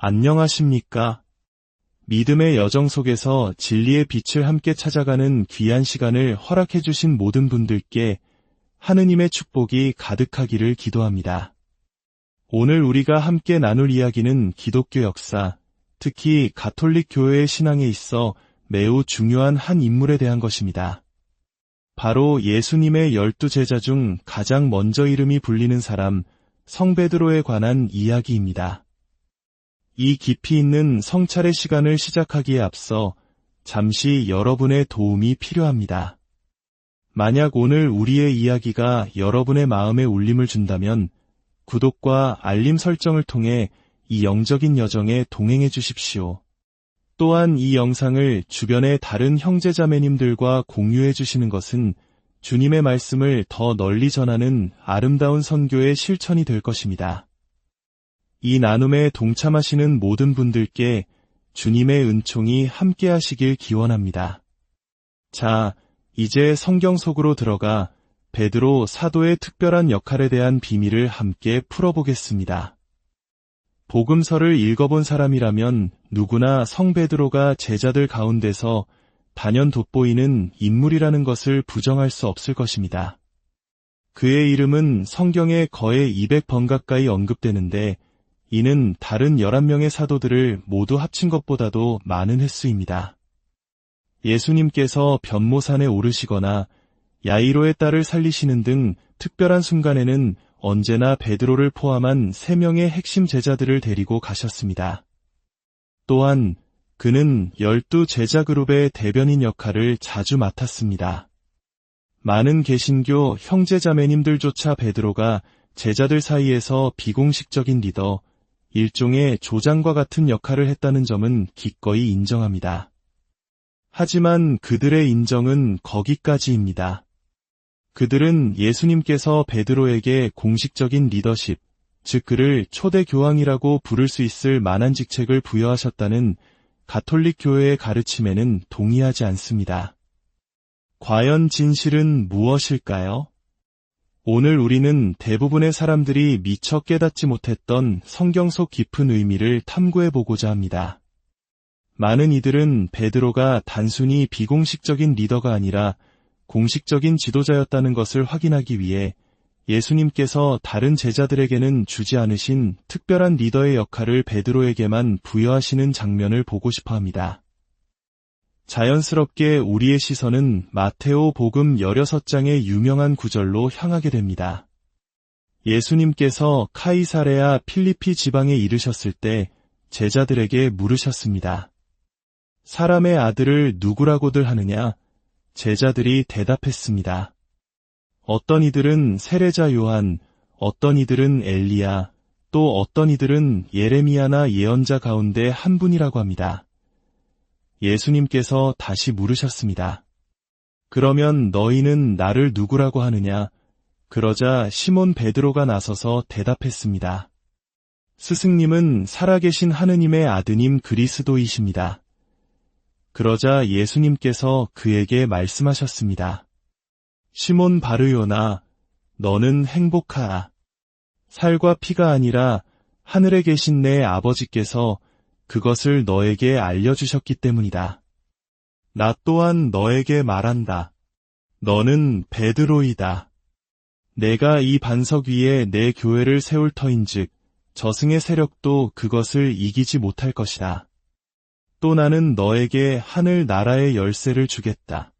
안녕하십니까? 믿음의 여정 속에서 진리의 빛을 함께 찾아가는 귀한 시간을 허락해 주신 모든 분들께 하느님의 축복이 가득하기를 기도합니다. 오늘 우리가 함께 나눌 이야기는 기독교 역사, 특히 가톨릭 교회의 신앙에 있어 매우 중요한 한 인물에 대한 것입니다. 바로 예수님의 12제자 중 가장 먼저 이름이 불리는 사람, 성 베드로에 관한 이야기입니다. 이 깊이 있는 성찰의 시간을 시작하기에 앞서 잠시 여러분의 도움이 필요합니다. 만약 오늘 우리의 이야기가 여러분의 마음에 울림을 준다면 구독과 알림 설정을 통해 이 영적인 여정에 동행해 주십시오. 또한 이 영상을 주변의 다른 형제자매님들과 공유해 주시는 것은 주님의 말씀을 더 널리 전하는 아름다운 선교의 실천이 될 것입니다. 이 나눔에 동참하시는 모든 분들께 주님의 은총이 함께 하시길 기원합니다. 자, 이제 성경 속으로 들어가 베드로 사도의 특별한 역할에 대한 비밀을 함께 풀어보겠습니다. 복음서를 읽어본 사람이라면 누구나 성 베드로가 제자들 가운데서 단연 돋보이는 인물이라는 것을 부정할 수 없을 것입니다. 그의 이름은 성경에 거의 200번 가까이 언급되는데 이는 다른 11명의 사도들을 모두 합친 것보다도 많은 횟수입니다. 예수님께서 변모산에 오르시거나 야이로의 딸을 살리시는 등 특별한 순간에는 언제나 베드로를 포함한 3명의 핵심 제자들을 데리고 가셨습니다. 또한 그는 12제자 그룹의 대변인 역할을 자주 맡았습니다. 많은 개신교 형제자매님들조차 베드로가 제자들 사이에서 비공식적인 리더, 일종의 조장과 같은 역할을 했다는 점은 기꺼이 인정합니다. 하지만 그들의 인정은 거기까지입니다. 그들은 예수님께서 베드로에게 공식적인 리더십, 즉 그를 초대 교황이라고 부를 수 있을 만한 직책을 부여하셨다는 가톨릭 교회의 가르침에는 동의하지 않습니다. 과연 진실은 무엇일까요? 오늘 우리는 대부분의 사람들이 미처 깨닫지 못했던 성경 속 깊은 의미를 탐구해보고자 합니다. 많은 이들은 베드로가 단순히 비공식적인 리더가 아니라 공식적인 지도자였다는 것을 확인하기 위해 예수님께서 다른 제자들에게는 주지 않으신 특별한 리더의 역할을 베드로에게만 부여하시는 장면을 보고 싶어 합니다. 자연스럽게 우리의 시선은 마테오 복음 16장의 유명한 구절로 향하게 됩니다. 예수님께서 카이사레아 필리피 지방에 이르셨을 때 제자들에게 물으셨습니다. 사람의 아들을 누구라고들 하느냐? 제자들이 대답했습니다. 어떤 이들은 세례자 요한, 어떤 이들은 엘리야, 또 어떤 이들은 예레미야나 예언자 가운데 한 분이라고 합니다. 예수님께서 다시 물으셨습니다. 그러면 너희는 나를 누구라고 하느냐? 그러자 시몬 베드로가 나서서 대답했습니다. 스승님은 살아계신 하느님의 아드님 그리스도이십니다. 그러자 예수님께서 그에게 말씀하셨습니다. 시몬 바르요나, 너는 행복하라. 살과 피가 아니라 하늘에 계신 내 아버지께서 그것을 너에게 알려주셨기 때문이다. 나 또한 너에게 말한다. 너는 베드로이다. 내가 이 반석 위에 내 교회를 세울 터인즉 저승의 세력도 그것을 이기지 못할 것이다. 또 나는 너에게 하늘 나라의 열쇠를 주겠다.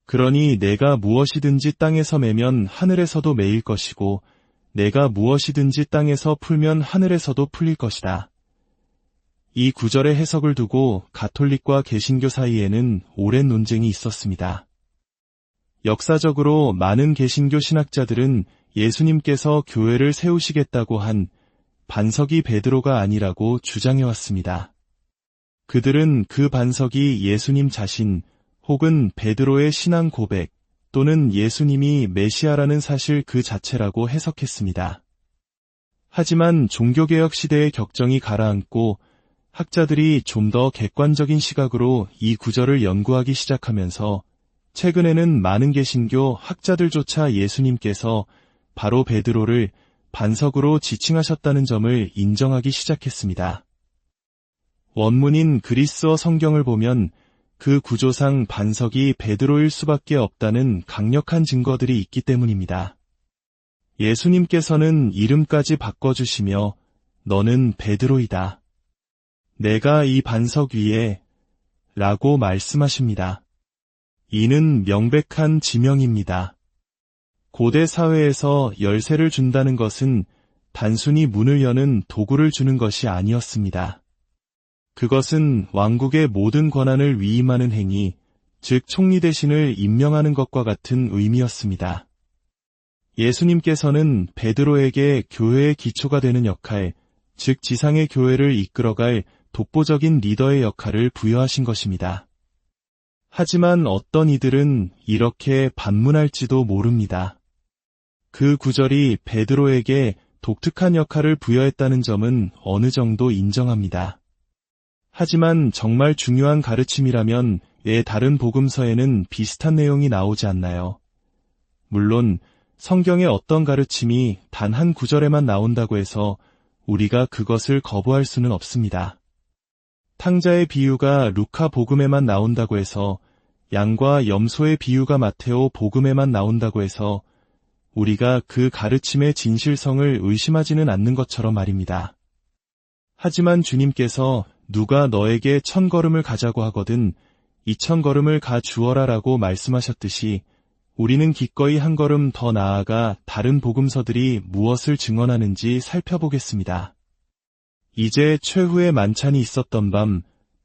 그러니 내가 무엇이든지 땅에서 매면 하늘에서도 매일 것이고 내가 무엇이든지 땅에서 풀면 하늘에서도 풀릴 것이다. 이 구절의 해석을 두고 가톨릭과 개신교 사이에는 오랜 논쟁이 있었습니다. 역사적으로 많은 개신교 신학자들은 예수님께서 교회를 세우시겠다고 한 반석이 베드로가 아니라고 주장해왔습니다. 그들은 그 반석이 예수님 자신 혹은 베드로의 신앙 고백 또는 예수님이 메시아라는 사실 그 자체라고 해석했습니다. 하지만 종교개혁 시대의 격정이 가라앉고 학자들이 좀 더 객관적인 시각으로 이 구절을 연구하기 시작하면서 최근에는 많은 개신교 학자들조차 예수님께서 바로 베드로를 반석으로 지칭하셨다는 점을 인정하기 시작했습니다. 원문인 그리스어 성경을 보면 그 구조상 반석이 베드로일 수밖에 없다는 강력한 증거들이 있기 때문입니다. 예수님께서는 이름까지 바꿔주시며 너는 베드로이다. 내가 이 반석 위에 라고 말씀하십니다. 이는 명백한 지명입니다. 고대 사회에서 열쇠를 준다는 것은 단순히 문을 여는 도구를 주는 것이 아니었습니다. 그것은 왕국의 모든 권한을 위임하는 행위, 즉 총리 대신을 임명하는 것과 같은 의미였습니다. 예수님께서는 베드로에게 교회의 기초가 되는 역할, 즉 지상의 교회를 이끌어갈 독보적인 리더의 역할을 부여하신 것입니다. 하지만 어떤 이들은 이렇게 반문할지도 모릅니다. 그 구절이 베드로에게 독특한 역할을 부여했다는 점은 어느 정도 인정합니다. 하지만 정말 중요한 가르침이라면 왜 다른 복음서에는 비슷한 내용이 나오지 않나요? 물론 성경의 어떤 가르침이 단 한 구절에만 나온다고 해서 우리가 그것을 거부할 수는 없습니다. 탕자의 비유가 루카 복음에만 나온다고 해서 양과 염소의 비유가 마테오 복음에만 나온다고 해서 우리가 그 가르침의 진실성을 의심하지는 않는 것처럼 말입니다. 하지만 주님께서 누가 너에게 1000걸음을 가자고 하거든 2000걸음을 가 주어라 라고 말씀하셨듯이 우리는 기꺼이 한 걸음 더 나아가 다른 복음서들이 무엇을 증언하는지 살펴보겠습니다. 이제 최후의 만찬이 있었던 밤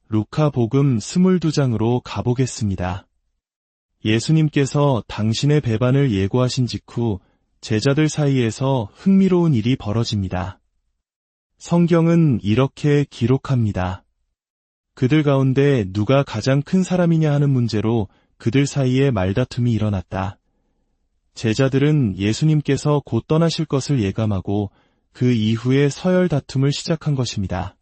루카 복음 22장으로 가보겠습니다. 예수님께서 당신의 배반을 예고하신 직후 제자들 사이에서 흥미로운 일이 벌어집니다. 성경은 이렇게 기록합니다. 그들 가운데 누가 가장 큰 사람이냐 하는 문제로 그들 사이에 말다툼이 일어났다. 제자들은 예수님께서 곧 떠나실 것을 예감하고 그 이후에 서열 다툼을 시작한 것입니다.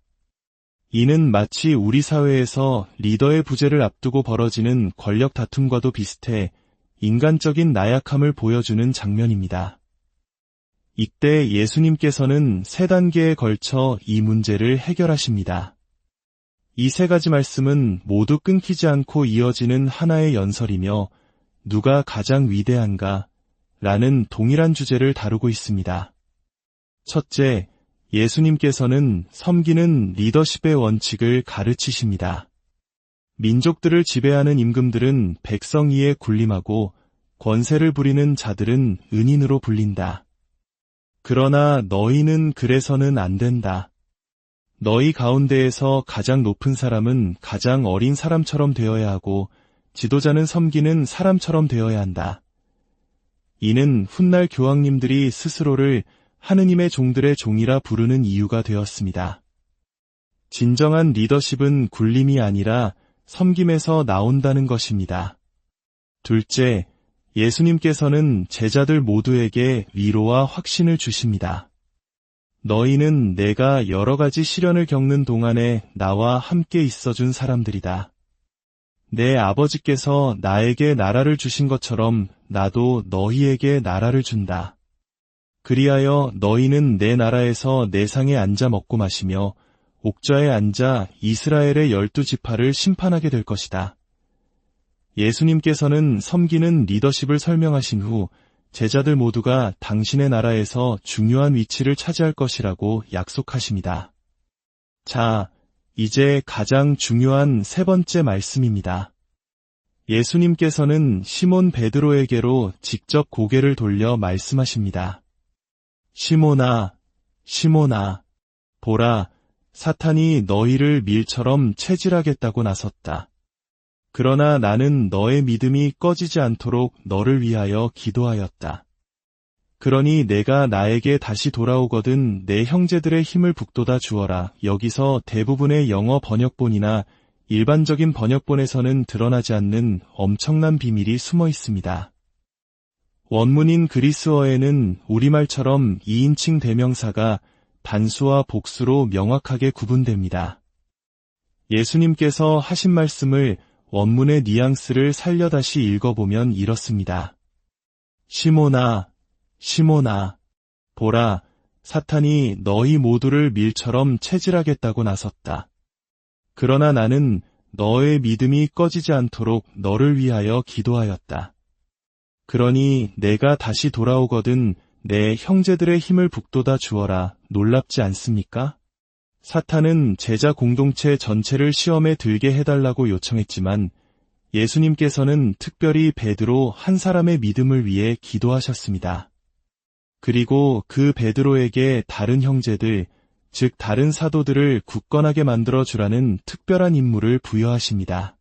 이는 마치 우리 사회에서 리더의 부재를 앞두고 벌어지는 권력 다툼과도 비슷해 인간적인 나약함을 보여주는 장면입니다. 이때 예수님께서는 3단계에 걸쳐 이 문제를 해결하십니다. 이 3가지 말씀은 모두 끊기지 않고 이어지는 하나의 연설이며 누가 가장 위대한가? 라는 동일한 주제를 다루고 있습니다. 첫째, 예수님께서는 섬기는 리더십의 원칙을 가르치십니다. 민족들을 지배하는 임금들은 백성 위에 군림하고 권세를 부리는 자들은 은인으로 불린다. 그러나 너희는 그래서는 안 된다. 너희 가운데에서 가장 높은 사람은 가장 어린 사람처럼 되어야 하고 지도자는 섬기는 사람처럼 되어야 한다. 이는 훗날 교황님들이 스스로를 하느님의 종들의 종이라 부르는 이유가 되었습니다. 진정한 리더십은 굴림이 아니라 섬김에서 나온다는 것입니다. 둘째, 예수님께서는 제자들 모두에게 위로와 확신을 주십니다. 너희는 내가 여러 가지 시련을 겪는 동안에 나와 함께 있어준 사람들이다. 내 아버지께서 나에게 나라를 주신 것처럼 나도 너희에게 나라를 준다. 그리하여 너희는 내 나라에서 내 상에 앉아 먹고 마시며 옥좌에 앉아 이스라엘의 12지파를 심판하게 될 것이다. 예수님께서는 섬기는 리더십을 설명하신 후 제자들 모두가 당신의 나라에서 중요한 위치를 차지할 것이라고 약속하십니다. 자, 이제 가장 중요한 3번째 말씀입니다. 예수님께서는 시몬 베드로에게로 직접 고개를 돌려 말씀하십니다. 시몬아, 시몬아, 보라, 사탄이 너희를 밀처럼 채질하겠다고 나섰다. 그러나 나는 너의 믿음이 꺼지지 않도록 너를 위하여 기도하였다. 그러니 내가 나에게 다시 돌아오거든 내 형제들의 힘을 북돋아 주어라. 여기서 대부분의 영어 번역본이나 일반적인 번역본에서는 드러나지 않는 엄청난 비밀이 숨어 있습니다. 원문인 그리스어에는 우리말처럼 2인칭 대명사가 단수와 복수로 명확하게 구분됩니다. 예수님께서 하신 말씀을 원문의 뉘앙스를 살려 다시 읽어보면 이렇습니다. 시몬아, 시몬아, 보라, 사탄이 너희 모두를 밀처럼 채질하겠다고 나섰다. 그러나 나는 너의 믿음이 꺼지지 않도록 너를 위하여 기도하였다. 그러니 내가 다시 돌아오거든 내 형제들의 힘을 북돋아 주어라. 놀랍지 않습니까? 사탄은 제자 공동체 전체를 시험에 들게 해달라고 요청했지만 예수님께서는 특별히 베드로 한 사람의 믿음을 위해 기도하셨습니다. 그리고 그 베드로에게 다른 형제들, 즉 다른 사도들을 굳건하게 만들어 주라는 특별한 임무를 부여하십니다.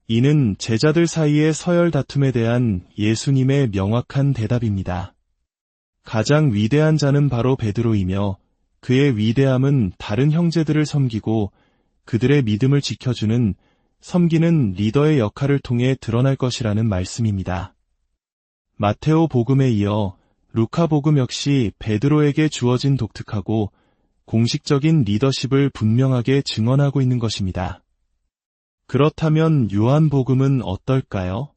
이는 제자들 사이의 서열 다툼에 대한 예수님의 명확한 대답입니다. 가장 위대한 자는 바로 베드로이며 그의 위대함은 다른 형제들을 섬기고 그들의 믿음을 지켜주는 섬기는 리더의 역할을 통해 드러날 것이라는 말씀입니다. 마테오 복음에 이어 루카 복음 역시 베드로에게 주어진 독특하고 공식적인 리더십을 분명하게 증언하고 있는 것입니다. 그렇다면 요한 복음은 어떨까요?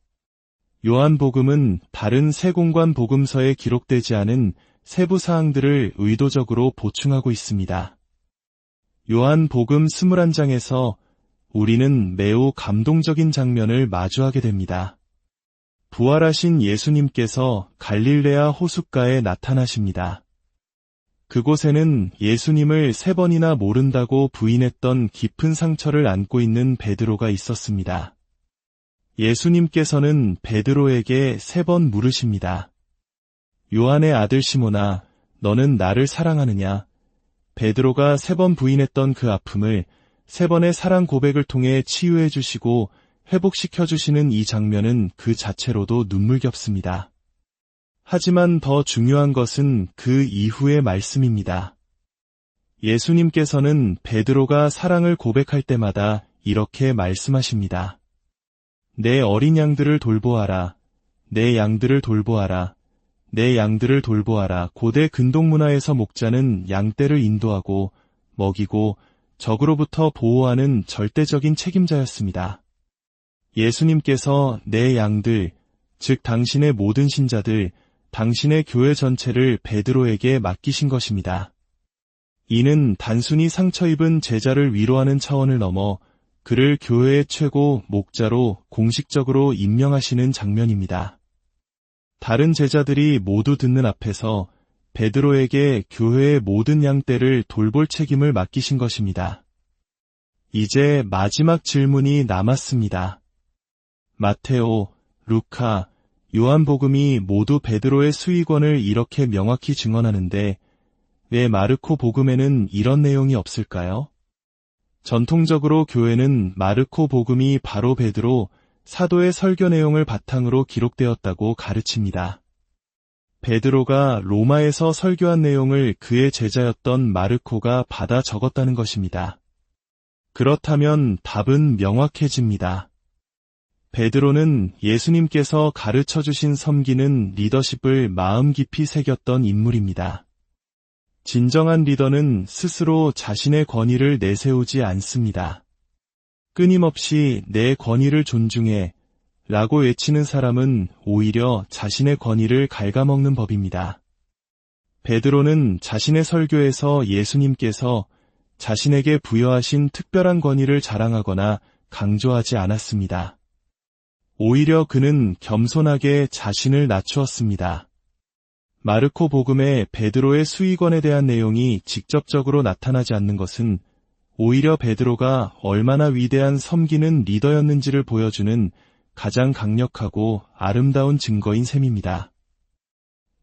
요한 복음은 다른 세 공관 복음서에 기록되지 않은 세부 사항들을 의도적으로 보충하고 있습니다. 요한 복음 21장에서 우리는 매우 감동적인 장면을 마주하게 됩니다. 부활하신 예수님께서 갈릴레아 호숫가에 나타나십니다. 그곳에는 예수님을 3번이나 모른다고 부인했던 깊은 상처를 안고 있는 베드로가 있었습니다. 예수님께서는 베드로에게 3번 물으십니다. 요한의 아들 시몬아, 너는 나를 사랑하느냐? 베드로가 3번 부인했던 그 아픔을 3번의 사랑 고백을 통해 치유해 주시고 회복시켜 주시는 이 장면은 그 자체로도 눈물겹습니다. 하지만 더 중요한 것은 그 이후의 말씀입니다. 예수님께서는 베드로가 사랑을 고백할 때마다 이렇게 말씀하십니다. 내 어린 양들을 돌보아라. 내 양들을 돌보아라. 내 양들을 돌보아라. 고대 근동 문화에서 목자는 양떼를 인도하고 먹이고 적으로부터 보호하는 절대적인 책임자였습니다. 예수님께서 내 양들, 즉 당신의 모든 신자들, 당신의 교회 전체를 베드로에게 맡기신 것입니다. 이는 단순히 상처 입은 제자를 위로하는 차원을 넘어 그를 교회의 최고 목자로 공식적으로 임명하시는 장면입니다. 다른 제자들이 모두 듣는 앞에서 베드로에게 교회의 모든 양떼를 돌볼 책임을 맡기신 것입니다. 이제 마지막 질문이 남았습니다. 마테오, 루카, 요한복음이 모두 베드로의 수의권을 이렇게 명확히 증언하는데 왜 마르코 복음에는 이런 내용이 없을까요? 전통적으로 교회는 마르코 복음이 바로 베드로, 사도의 설교 내용을 바탕으로 기록되었다고 가르칩니다. 베드로가 로마에서 설교한 내용을 그의 제자였던 마르코가 받아 적었다는 것입니다. 그렇다면 답은 명확해집니다. 베드로는 예수님께서 가르쳐 주신 섬기는 리더십을 마음 깊이 새겼던 인물입니다. 진정한 리더는 스스로 자신의 권위를 내세우지 않습니다. 끊임없이 내 권위를 존중해 라고 외치는 사람은 오히려 자신의 권위를 갉아먹는 법입니다. 베드로는 자신의 설교에서 예수님께서 자신에게 부여하신 특별한 권위를 자랑하거나 강조하지 않았습니다. 오히려 그는 겸손하게 자신을 낮추었습니다. 마르코 복음에 베드로의 수의권에 대한 내용이 직접적으로 나타나지 않는 것은 오히려 베드로가 얼마나 위대한 섬기는 리더였는지를 보여주는 가장 강력하고 아름다운 증거인 셈입니다.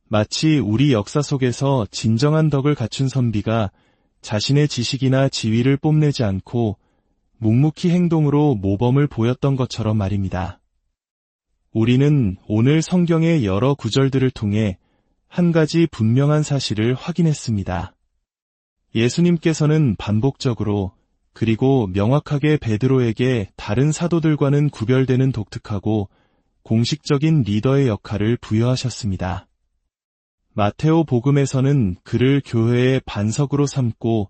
마치 우리 역사 속에서 진정한 덕을 갖춘 선비가 자신의 지식이나 지위를 뽐내지 않고 묵묵히 행동으로 모범을 보였던 것처럼 말입니다. 우리는 오늘 성경의 여러 구절들을 통해 한 가지 분명한 사실을 확인했습니다. 예수님께서는 반복적으로 그리고 명확하게 베드로에게 다른 사도들과는 구별되는 독특하고 공식적인 리더의 역할을 부여하셨습니다. 마테오 복음에서는 그를 교회의 반석으로 삼고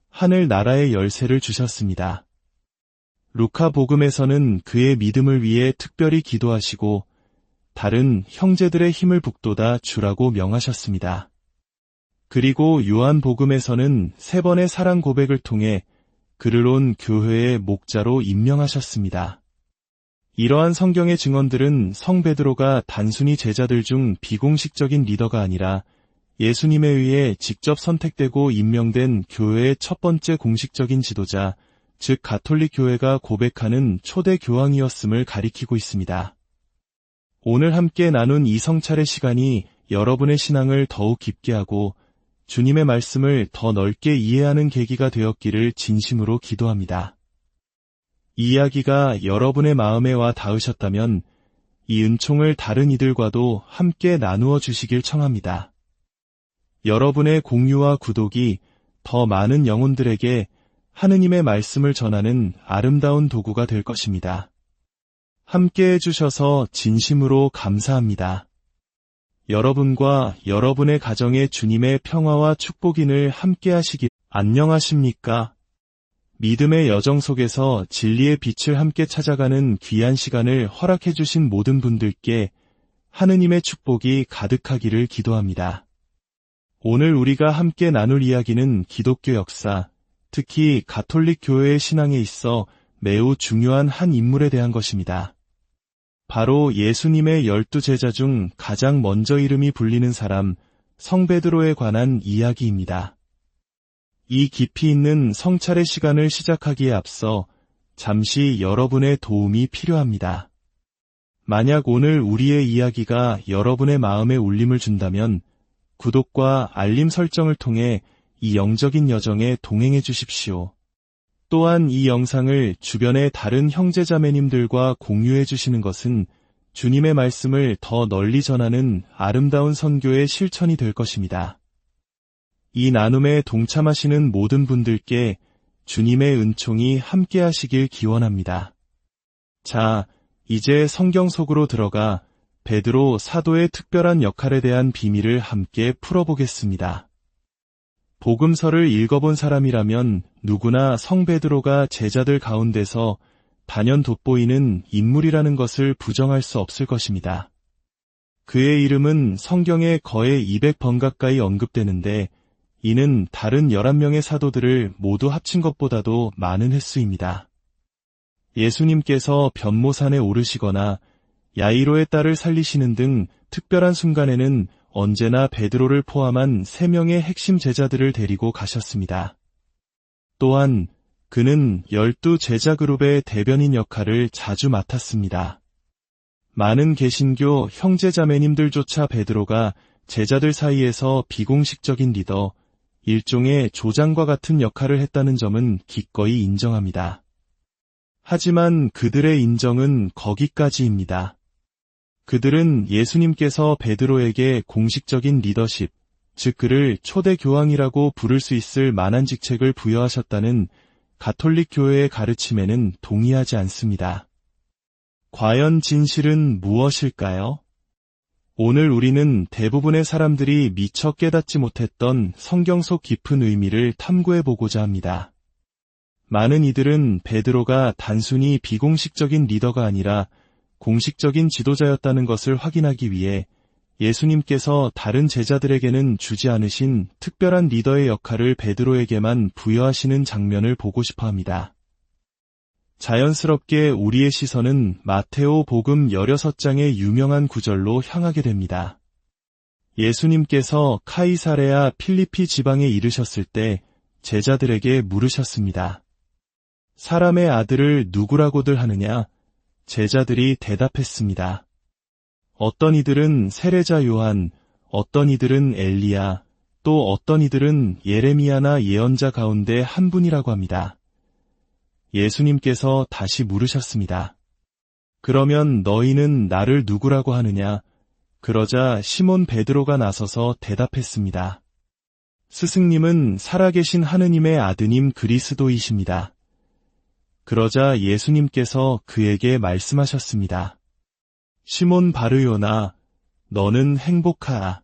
하늘 나라의 열쇠를 주셨습니다. 루카 복음에서는 그의 믿음을 위해 특별히 기도하시고 다른 형제들의 힘을 북돋아 주라고 명하셨습니다. 그리고 요한 복음에서는 3번의 사랑 고백을 통해 그를 온 교회의 목자로 임명하셨습니다. 이러한 성경의 증언들은 성 베드로가 단순히 제자들 중 비공식적인 리더가 아니라 예수님에 의해 직접 선택되고 임명된 교회의 첫 번째 공식적인 지도자, 즉 가톨릭 교회가 고백하는 초대 교황이었음을 가리키고 있습니다. 오늘 함께 나눈 이 성찰의 시간이 여러분의 신앙을 더욱 깊게 하고 주님의 말씀을 더 넓게 이해하는 계기가 되었기를 진심으로 기도합니다. 이 이야기가 여러분의 마음에 와 닿으셨다면 이 은총을 다른 이들과도 함께 나누어 주시길 청합니다. 여러분의 공유와 구독이 더 많은 영혼들에게 하느님의 말씀을 전하는 아름다운 도구가 될 것입니다. 함께 해주셔서 진심으로 감사합니다. 여러분과 여러분의 가정에 주님의 평화와 축복인을 함께 하시길. 안녕하십니까? 믿음의 여정 속에서 진리의 빛을 함께 찾아가는 귀한 시간을 허락해 주신 모든 분들께 하느님의 축복이 가득하기를 기도합니다. 오늘 우리가 함께 나눌 이야기는 기독교 역사, 특히 가톨릭 교회의 신앙에 있어 매우 중요한 한 인물에 대한 것입니다. 바로 예수님의 12제자 중 가장 먼저 이름이 불리는 사람, 성 베드로에 관한 이야기입니다. 이 깊이 있는 성찰의 시간을 시작하기에 앞서 잠시 여러분의 도움이 필요합니다. 만약 오늘 우리의 이야기가 여러분의 마음에 울림을 준다면 구독과 알림 설정을 통해 이 영적인 여정에 동행해 주십시오. 또한 이 영상을 주변의 다른 형제자매님들과 공유해 주시는 것은 주님의 말씀을 더 널리 전하는 아름다운 선교의 실천이 될 것입니다. 이 나눔에 동참하시는 모든 분들께 주님의 은총이 함께 하시길 기원합니다. 자, 이제 성경 속으로 들어가 베드로 사도의 특별한 역할에 대한 비밀을 함께 풀어보겠습니다. 복음서를 읽어본 사람이라면 누구나 성 베드로가 제자들 가운데서 단연 돋보이는 인물이라는 것을 부정할 수 없을 것입니다. 그의 이름은 성경에 거의 200번 가까이 언급되는데 이는 다른 11명의 사도들을 모두 합친 것보다도 많은 횟수입니다. 예수님께서 변모산에 오르시거나 야이로의 딸을 살리시는 등 특별한 순간에는 언제나 베드로를 포함한 3명의 핵심 제자들을 데리고 가셨습니다. 또한 그는 12제자 그룹의 대변인 역할을 자주 맡았습니다. 많은 개신교 형제자매님들조차 베드로가 제자들 사이에서 비공식적인 리더, 일종의 조장과 같은 역할을 했다는 점은 기꺼이 인정합니다. 하지만 그들의 인정은 거기까지입니다. 그들은 예수님께서 베드로에게 공식적인 리더십, 즉 그를 초대 교황이라고 부를 수 있을 만한 직책을 부여하셨다는 가톨릭 교회의 가르침에는 동의하지 않습니다. 과연 진실은 무엇일까요? 오늘 우리는 대부분의 사람들이 미처 깨닫지 못했던 성경 속 깊은 의미를 탐구해보고자 합니다. 많은 이들은 베드로가 단순히 비공식적인 리더가 아니라 공식적인 지도자였다는 것을 확인하기 위해 예수님께서 다른 제자들에게는 주지 않으신 특별한 리더의 역할을 베드로에게만 부여하시는 장면을 보고 싶어 합니다. 자연스럽게 우리의 시선은 마테오 복음 16장의 유명한 구절로 향하게 됩니다. 예수님께서 카이사레아 필리피 지방에 이르셨을 때 제자들에게 물으셨습니다. 사람의 아들을 누구라고들 하느냐? 제자들이 대답했습니다. 어떤 이들은 세례자 요한, 어떤 이들은 엘리야, 또 어떤 이들은 예레미야나 예언자 가운데 한 분이라고 합니다. 예수님께서 다시 물으셨습니다. 그러면 너희는 나를 누구라고 하느냐? 그러자 시몬 베드로가 나서서 대답했습니다. 스승님은 살아계신 하느님의 아드님 그리스도이십니다. 그러자 예수님께서 그에게 말씀하셨습니다. 시몬 바르요나, 너는 행복하라.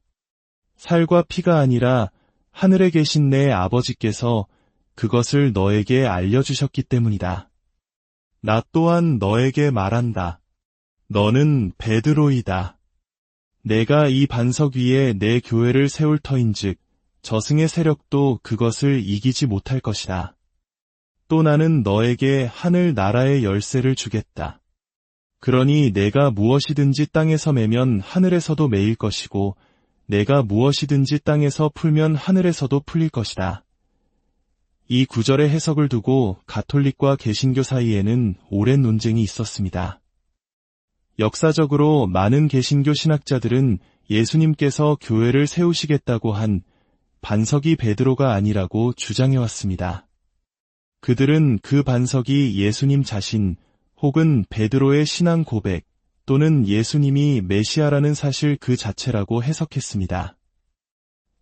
살과 피가 아니라 하늘에 계신 내 아버지께서 그것을 너에게 알려주셨기 때문이다. 나 또한 너에게 말한다. 너는 베드로이다. 내가 이 반석 위에 내 교회를 세울 터인즉 저승의 세력도 그것을 이기지 못할 것이다. 또 나는 너에게 하늘 나라의 열쇠를 주겠다. 그러니 내가 무엇이든지 땅에서 매면 하늘에서도 매일 것이고 내가 무엇이든지 땅에서 풀면 하늘에서도 풀릴 것이다. 이 구절의 해석을 두고 가톨릭과 개신교 사이에는 오랜 논쟁이 있었습니다. 역사적으로 많은 개신교 신학자들은 예수님께서 교회를 세우시겠다고 한 반석이 베드로가 아니라고 주장해왔습니다. 그들은 그 반석이 예수님 자신 혹은 베드로의 신앙 고백 또는 예수님이 메시아라는 사실 그 자체라고 해석했습니다.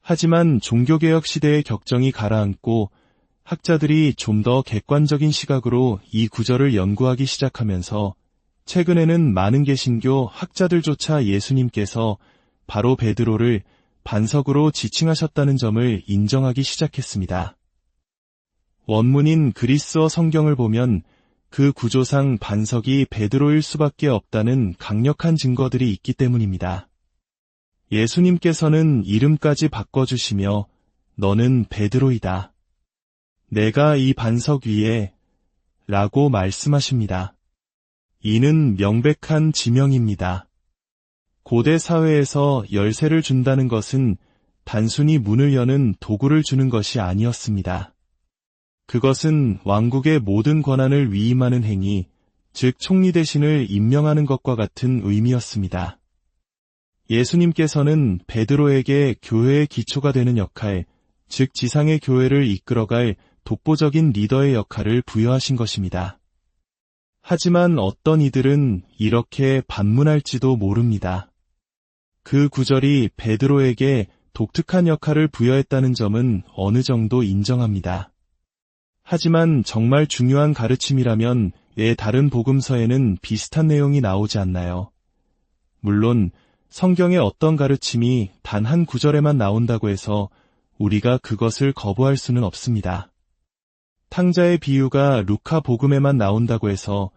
하지만 종교개혁 시대의 격정이 가라앉고 학자들이 좀 더 객관적인 시각으로 이 구절을 연구하기 시작하면서 최근에는 많은 개신교 학자들조차 예수님께서 바로 베드로를 반석으로 지칭하셨다는 점을 인정하기 시작했습니다. 원문인 그리스어 성경을 보면 그 구조상 반석이 베드로일 수밖에 없다는 강력한 증거들이 있기 때문입니다. 예수님께서는 이름까지 바꿔주시며 너는 베드로이다. 내가 이 반석 위에 라고 말씀하십니다. 이는 명백한 지명입니다. 고대 사회에서 열쇠를 준다는 것은 단순히 문을 여는 도구를 주는 것이 아니었습니다. 그것은 왕국의 모든 권한을 위임하는 행위, 즉 총리 대신을 임명하는 것과 같은 의미였습니다. 예수님께서는 베드로에게 교회의 기초가 되는 역할, 즉 지상의 교회를 이끌어갈 독보적인 리더의 역할을 부여하신 것입니다. 하지만 어떤 이들은 이렇게 반문할지도 모릅니다. 그 구절이 베드로에게 독특한 역할을 부여했다는 점은 어느 정도 인정합니다. 하지만 정말 중요한 가르침이라면 왜 다른 복음서에는 비슷한 내용이 나오지 않나요? 물론 성경의 어떤 가르침이 단 한 구절에만 나온다고 해서 우리가 그것을 거부할 수는 없습니다. 탕자의 비유가 루카 복음에만 나온다고 해서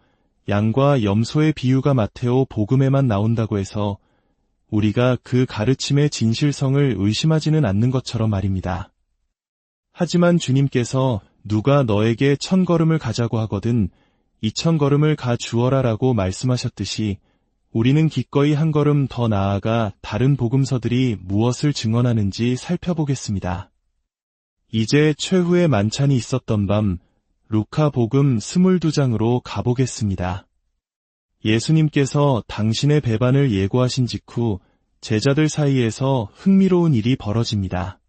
양과 염소의 비유가 마테오 복음에만 나온다고 해서 우리가 그 가르침의 진실성을 의심하지는 않는 것처럼 말입니다. 하지만 주님께서 누가 너에게 1000걸음을 가자고 하거든 2000걸음을 가 주어라 라고 말씀하셨듯이 우리는 기꺼이 한 걸음 더 나아가 다른 복음서들이 무엇을 증언하는지 살펴보겠습니다. 이제 최후의 만찬이 있었던 밤 루카 복음 22장으로 가보겠습니다. 예수님께서 당신의 배반을 예고하신 직후 제자들 사이에서 흥미로운 일이 벌어집니다.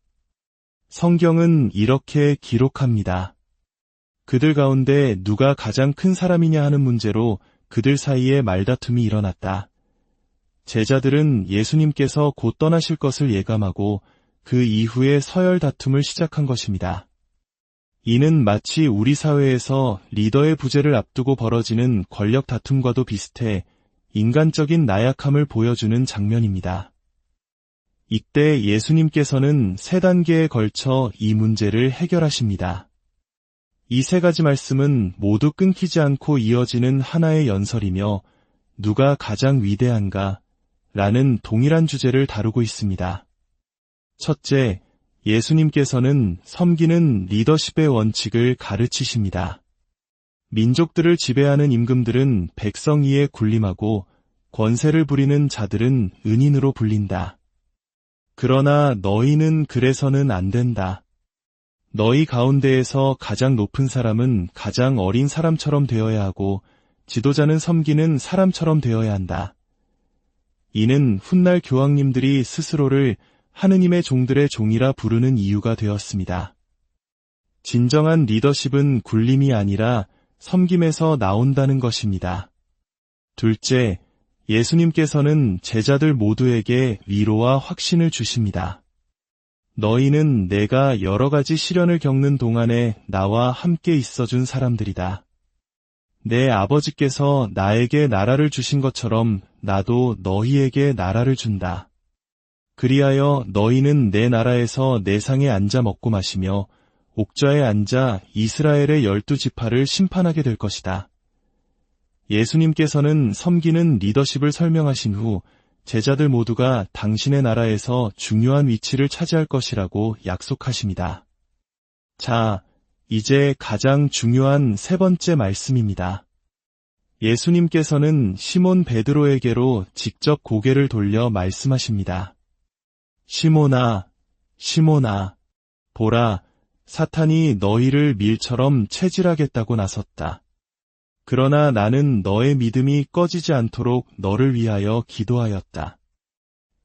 성경은 이렇게 기록합니다. 그들 가운데 누가 가장 큰 사람이냐 하는 문제로 그들 사이에 말다툼이 일어났다. 제자들은 예수님께서 곧 떠나실 것을 예감하고 그 이후에 서열 다툼을 시작한 것입니다. 이는 마치 우리 사회에서 리더의 부재를 앞두고 벌어지는 권력 다툼과도 비슷해 인간적인 나약함을 보여주는 장면입니다. 이때 예수님께서는 3단계에 걸쳐 이 문제를 해결하십니다. 이 3가지 말씀은 모두 끊기지 않고 이어지는 하나의 연설이며 누가 가장 위대한가? 라는 동일한 주제를 다루고 있습니다. 첫째, 예수님께서는 섬기는 리더십의 원칙을 가르치십니다. 민족들을 지배하는 임금들은 백성 위에 군림하고 권세를 부리는 자들은 은인으로 불린다. 그러나 너희는 그래서는 안 된다. 너희 가운데에서 가장 높은 사람은 가장 어린 사람처럼 되어야 하고 지도자는 섬기는 사람처럼 되어야 한다. 이는 훗날 교황님들이 스스로를 하느님의 종들의 종이라 부르는 이유가 되었습니다. 진정한 리더십은 굴림이 아니라 섬김에서 나온다는 것입니다. 둘째, 예수님께서는 제자들 모두에게 위로와 확신을 주십니다. 너희는 내가 여러 가지 시련을 겪는 동안에 나와 함께 있어준 사람들이다. 내 아버지께서 나에게 나라를 주신 것처럼 나도 너희에게 나라를 준다. 그리하여 너희는 내 나라에서 내 상에 앉아 먹고 마시며 옥좌에 앉아 이스라엘의 12지파를 심판하게 될 것이다. 예수님께서는 섬기는 리더십을 설명하신 후 제자들 모두가 당신의 나라에서 중요한 위치를 차지할 것이라고 약속하십니다. 자, 이제 가장 중요한 세 번째 말씀입니다. 예수님께서는 시몬 베드로에게로 직접 고개를 돌려 말씀하십니다. 시몬아, 시몬아, 보라, 사탄이 너희를 밀처럼 채질하겠다고 나섰다. 그러나 나는 너의 믿음이 꺼지지 않도록 너를 위하여 기도하였다.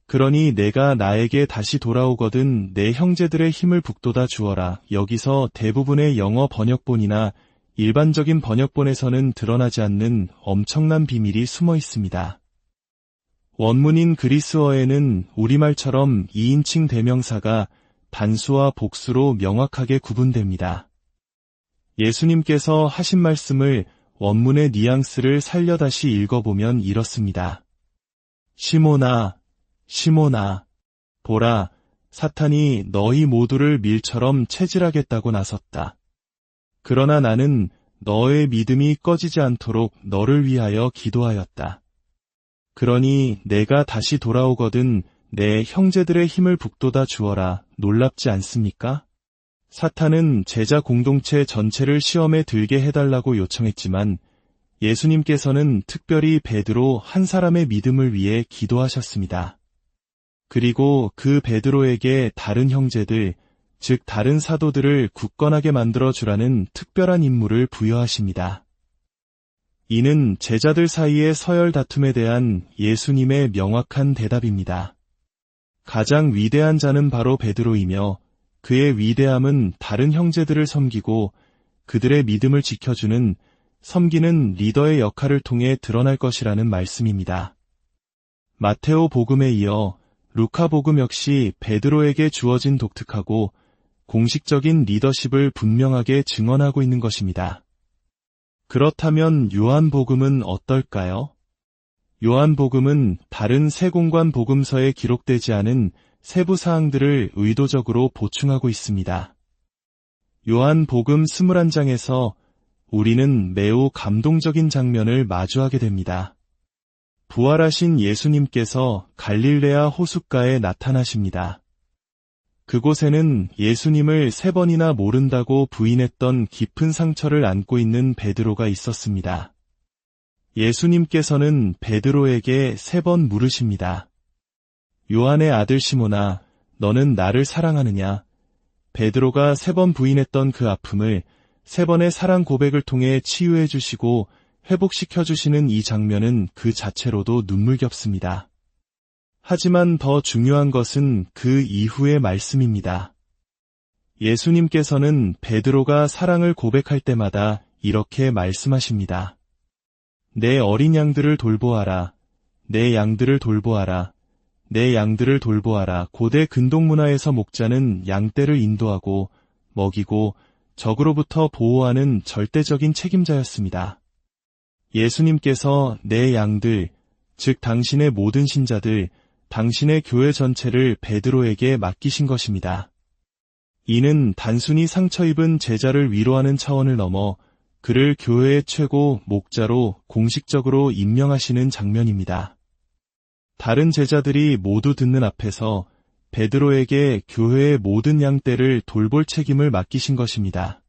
그러니 내가 나에게 다시 돌아오거든 내 형제들의 힘을 북돋아 주어라. 여기서 대부분의 영어 번역본이나 일반적인 번역본에서는 드러나지 않는 엄청난 비밀이 숨어 있습니다. 원문인 그리스어에는 우리말처럼 2인칭 대명사가 단수와 복수로 명확하게 구분됩니다. 예수님께서 하신 말씀을 원문의 뉘앙스를 살려 다시 읽어보면 이렇습니다. 시몬아, 시몬아, 보라, 사탄이 너희 모두를 밀처럼 채질하겠다고 나섰다. 그러나 나는 너의 믿음이 꺼지지 않도록 너를 위하여 기도하였다. 그러니 내가 다시 돌아오거든 내 형제들의 힘을 북돋아 주어라. 놀랍지 않습니까? 사탄은 제자 공동체 전체를 시험에 들게 해달라고 요청했지만 예수님께서는 특별히 베드로 한 사람의 믿음을 위해 기도하셨습니다. 그리고 그 베드로에게 다른 형제들, 즉 다른 사도들을 굳건하게 만들어 주라는 특별한 임무를 부여하십니다. 이는 제자들 사이의 서열 다툼에 대한 예수님의 명확한 대답입니다. 가장 위대한 자는 바로 베드로이며 그의 위대함은 다른 형제들을 섬기고 그들의 믿음을 지켜주는 섬기는 리더의 역할을 통해 드러날 것이라는 말씀입니다. 마테오 복음에 이어 루카 복음 역시 베드로에게 주어진 독특하고 공식적인 리더십을 분명하게 증언하고 있는 것입니다. 그렇다면 요한 복음은 어떨까요? 요한 복음은 다른 세 공관 복음서에 기록되지 않은 세부 사항들을 의도적으로 보충하고 있습니다. 요한 복음 21장에서 우리는 매우 감동적인 장면을 마주하게 됩니다. 부활하신 예수님께서 갈릴레아 호숫가에 나타나십니다. 그곳에는 예수님을 3번이나 모른다고 부인했던 깊은 상처를 안고 있는 베드로가 있었습니다. 예수님께서는 베드로에게 3번 물으십니다. 요한의 아들 시몬아, 너는 나를 사랑하느냐? 베드로가 3번 부인했던 그 아픔을 3번의 사랑 고백을 통해 치유해 주시고 회복시켜 주시는 이 장면은 그 자체로도 눈물겹습니다. 하지만 더 중요한 것은 그 이후의 말씀입니다. 예수님께서는 베드로가 사랑을 고백할 때마다 이렇게 말씀하십니다. 내 어린 양들을 돌보아라. 내 양들을 돌보아라. 내 양들을 돌보아라. 고대 근동 문화에서 목자는 양떼를 인도하고 먹이고 적으로부터 보호하는 절대적인 책임자였습니다. 예수님께서 내 양들, 즉 당신의 모든 신자들, 당신의 교회 전체를 베드로에게 맡기신 것입니다. 이는 단순히 상처 입은 제자를 위로하는 차원을 넘어 그를 교회의 최고 목자로 공식적으로 임명하시는 장면입니다. 다른 제자들이 모두 듣는 앞에서 베드로에게 교회의 모든 양떼를 돌볼 책임을 맡기신 것입니다.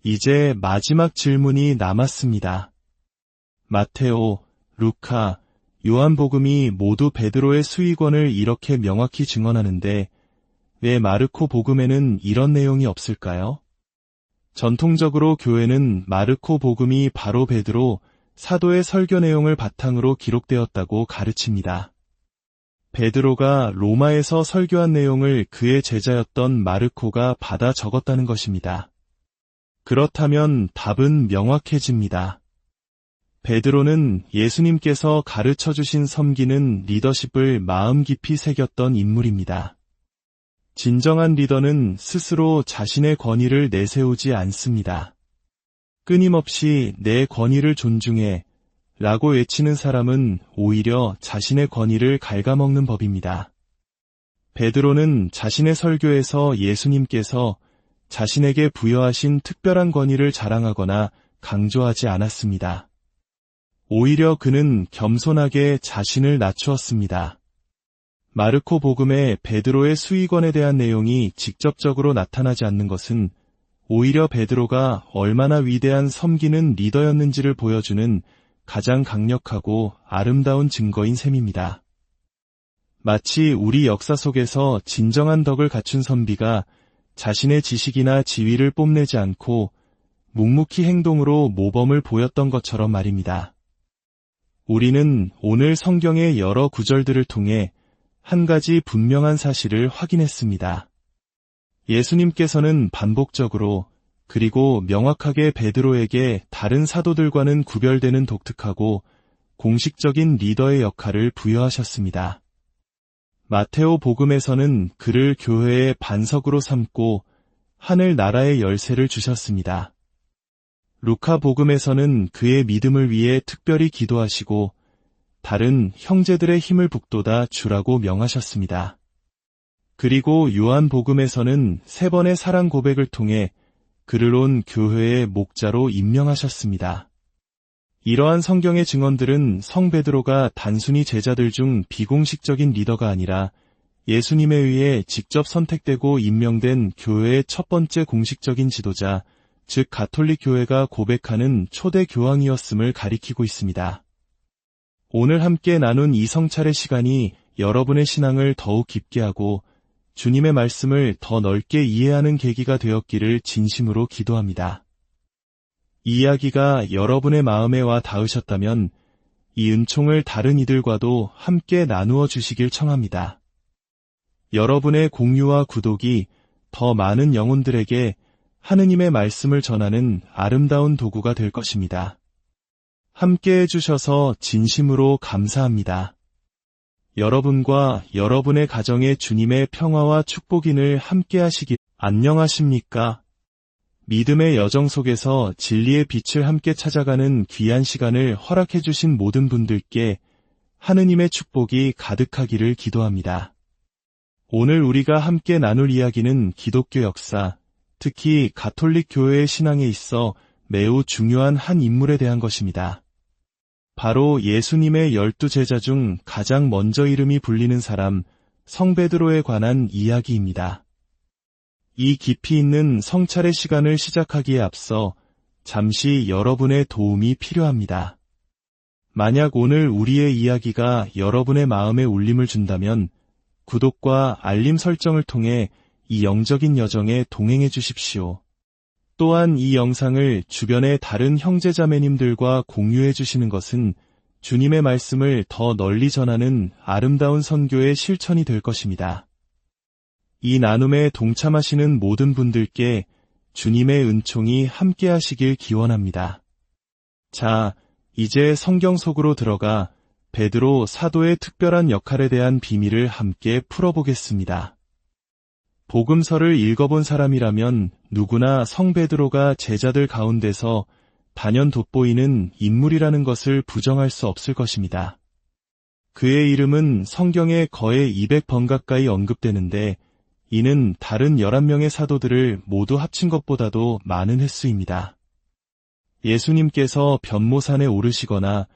이제 마지막 질문이 남았습니다. 마테오, 루카, 요한복음이 모두 베드로의 수의권을 이렇게 명확히 증언하는데 왜 마르코 복음에는 이런 내용이 없을까요? 전통적으로 교회는 마르코 복음이 바로 베드로, 사도의 설교 내용을 바탕으로 기록되었다고 가르칩니다. 베드로가 로마에서 설교한 내용을 그의 제자였던 마르코가 받아 적었다는 것입니다. 그렇다면 답은 명확해집니다. 베드로는 예수님께서 가르쳐 주신 섬기는 리더십을 마음 깊이 새겼던 인물입니다. 진정한 리더는 스스로 자신의 권위를 내세우지 않습니다. 끊임없이 내 권위를 존중해 라고 외치는 사람은 오히려 자신의 권위를 갉아먹는 법입니다. 베드로는 자신의 설교에서 예수님께서 자신에게 부여하신 특별한 권위를 자랑하거나 강조하지 않았습니다. 오히려 그는 겸손하게 자신을 낮추었습니다. 마르코 복음에 베드로의 수의권에 대한 내용이 직접적으로 나타나지 않는 것은 오히려 베드로가 얼마나 위대한 섬기는 리더였는지를 보여주는 가장 강력하고 아름다운 증거인 셈입니다. 마치 우리 역사 속에서 진정한 덕을 갖춘 선비가 자신의 지식이나 지위를 뽐내지 않고 묵묵히 행동으로 모범을 보였던 것처럼 말입니다. 우리는 오늘 성경의 여러 구절들을 통해 한 가지 분명한 사실을 확인했습니다. 예수님께서는 반복적으로 그리고 명확하게 베드로에게 다른 사도들과는 구별되는 독특하고 공식적인 리더의 역할을 부여하셨습니다. 마테오 복음에서는 그를 교회의 반석으로 삼고 하늘 나라의 열쇠를 주셨습니다. 루카 복음에서는 그의 믿음을 위해 특별히 기도하시고 다른 형제들의 힘을 북돋아 주라고 명하셨습니다. 그리고 요한 복음에서는 3번의 사랑 고백을 통해 그를 온 교회의 목자로 임명하셨습니다. 이러한 성경의 증언들은 성 베드로가 단순히 제자들 중 비공식적인 리더가 아니라 예수님에 의해 직접 선택되고 임명된 교회의 첫 번째 공식적인 지도자, 즉 가톨릭 교회가 고백하는 초대 교황이었음을 가리키고 있습니다. 오늘 함께 나눈 이 성찰의 시간이 여러분의 신앙을 더욱 깊게 하고 주님의 말씀을 더 넓게 이해하는 계기가 되었기를 진심으로 기도합니다. 이 이야기가 여러분의 마음에 와 닿으셨다면 이 은총을 다른 이들과도 함께 나누어 주시길 청합니다. 여러분의 공유와 구독이 더 많은 영혼들에게 하느님의 말씀을 전하는 아름다운 도구가 될 것입니다. 함께 해주셔서 진심으로 감사합니다. 여러분과 여러분의 가정에 주님의 평화와 축복이 늘 함께 하시길. 안녕하십니까? 믿음의 여정 속에서 진리의 빛을 함께 찾아가는 귀한 시간을 허락해 주신 모든 분들께 하느님의 축복이 가득하기를 기도합니다. 오늘 우리가 함께 나눌 이야기는 기독교 역사, 특히 가톨릭 교회의 신앙에 있어 매우 중요한 한 인물에 대한 것입니다. 바로 예수님의 12제자 중 가장 먼저 이름이 불리는 사람, 성 베드로에 관한 이야기입니다. 이 깊이 있는 성찰의 시간을 시작하기에 앞서 잠시 여러분의 도움이 필요합니다. 만약 오늘 우리의 이야기가 여러분의 마음에 울림을 준다면 구독과 알림 설정을 통해 이 영적인 여정에 동행해 주십시오. 또한 이 영상을 주변의 다른 형제자매님들과 공유해 주시는 것은 주님의 말씀을 더 널리 전하는 아름다운 선교의 실천이 될 것입니다. 이 나눔에 동참하시는 모든 분들께 주님의 은총이 함께 하시길 기원합니다. 자, 이제 성경 속으로 들어가 베드로 사도의 특별한 역할에 대한 비밀을 함께 풀어보겠습니다. 복음서를 읽어본 사람이라면 누구나 성 베드로가 제자들 가운데서 단연 돋보이는 인물이라는 것을 부정할 수 없을 것입니다. 그의 이름은 성경에 거의 200번 가까이 언급되는데 이는 다른 11명의 사도들을 모두 합친 것보다도 많은 횟수입니다. 예수님께서 변모산에 오르시거나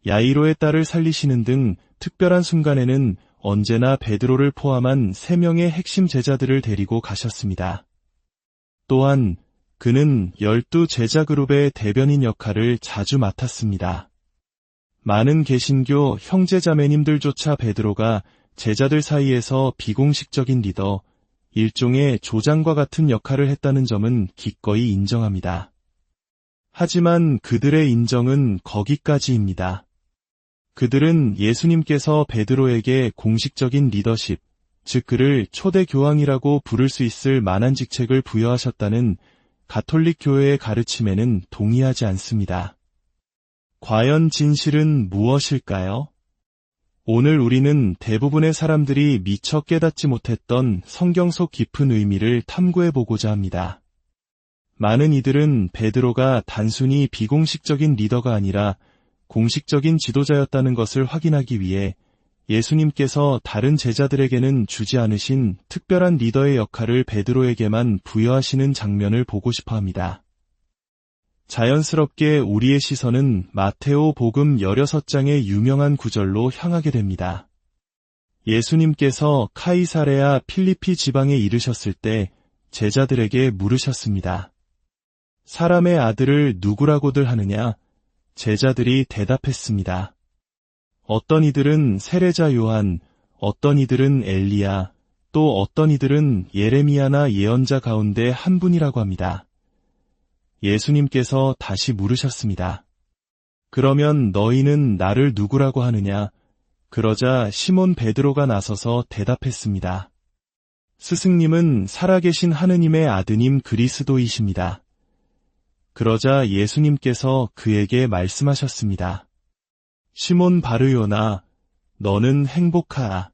야이로의 딸을 살리시는 등 특별한 순간에는 언제나 베드로를 포함한 3명의 핵심 제자들을 데리고 가셨습니다. 또한 그는 12제자 그룹의 대변인 역할을 자주 맡았습니다. 많은 개신교 형제자매님들조차 베드로가 제자들 사이에서 비공식적인 리더, 일종의 조장과 같은 역할을 했다는 점은 기꺼이 인정합니다. 하지만 그들의 인정은 거기까지입니다. 그들은 예수님께서 베드로에게 공식적인 리더십, 즉 그를 초대 교황이라고 부를 수 있을 만한 직책을 부여하셨다는 가톨릭 교회의 가르침에는 동의하지 않습니다. 과연 진실은 무엇일까요? 오늘 우리는 대부분의 사람들이 미처 깨닫지 못했던 성경 속 깊은 의미를 탐구해보고자 합니다. 많은 이들은 베드로가 단순히 비공식적인 리더가 아니라 공식적인 지도자였다는 것을 확인하기 위해 예수님께서 다른 제자들에게는 주지 않으신 특별한 리더의 역할을 베드로에게만 부여하시는 장면을 보고 싶어 합니다. 자연스럽게 우리의 시선은 마테오 복음 16장의 유명한 구절로 향하게 됩니다. 예수님께서 카이사레아 필리피 지방에 이르셨을 때 제자들에게 물으셨습니다. 사람의 아들을 누구라고들 하느냐? 제자들이 대답했습니다. 어떤 이들은 세례자 요한, 어떤 이들은 엘리야, 또 어떤 이들은 예레미야나 예언자 가운데 한 분이라고 합니다. 예수님께서 다시 물으셨습니다. 그러면 너희는 나를 누구라고 하느냐? 그러자 시몬 베드로가 나서서 대답했습니다. 스승님은 살아계신 하느님의 아드님 그리스도이십니다. 그러자 예수님께서 그에게 말씀하셨습니다. 시몬 바르요나, 너는 행복하라.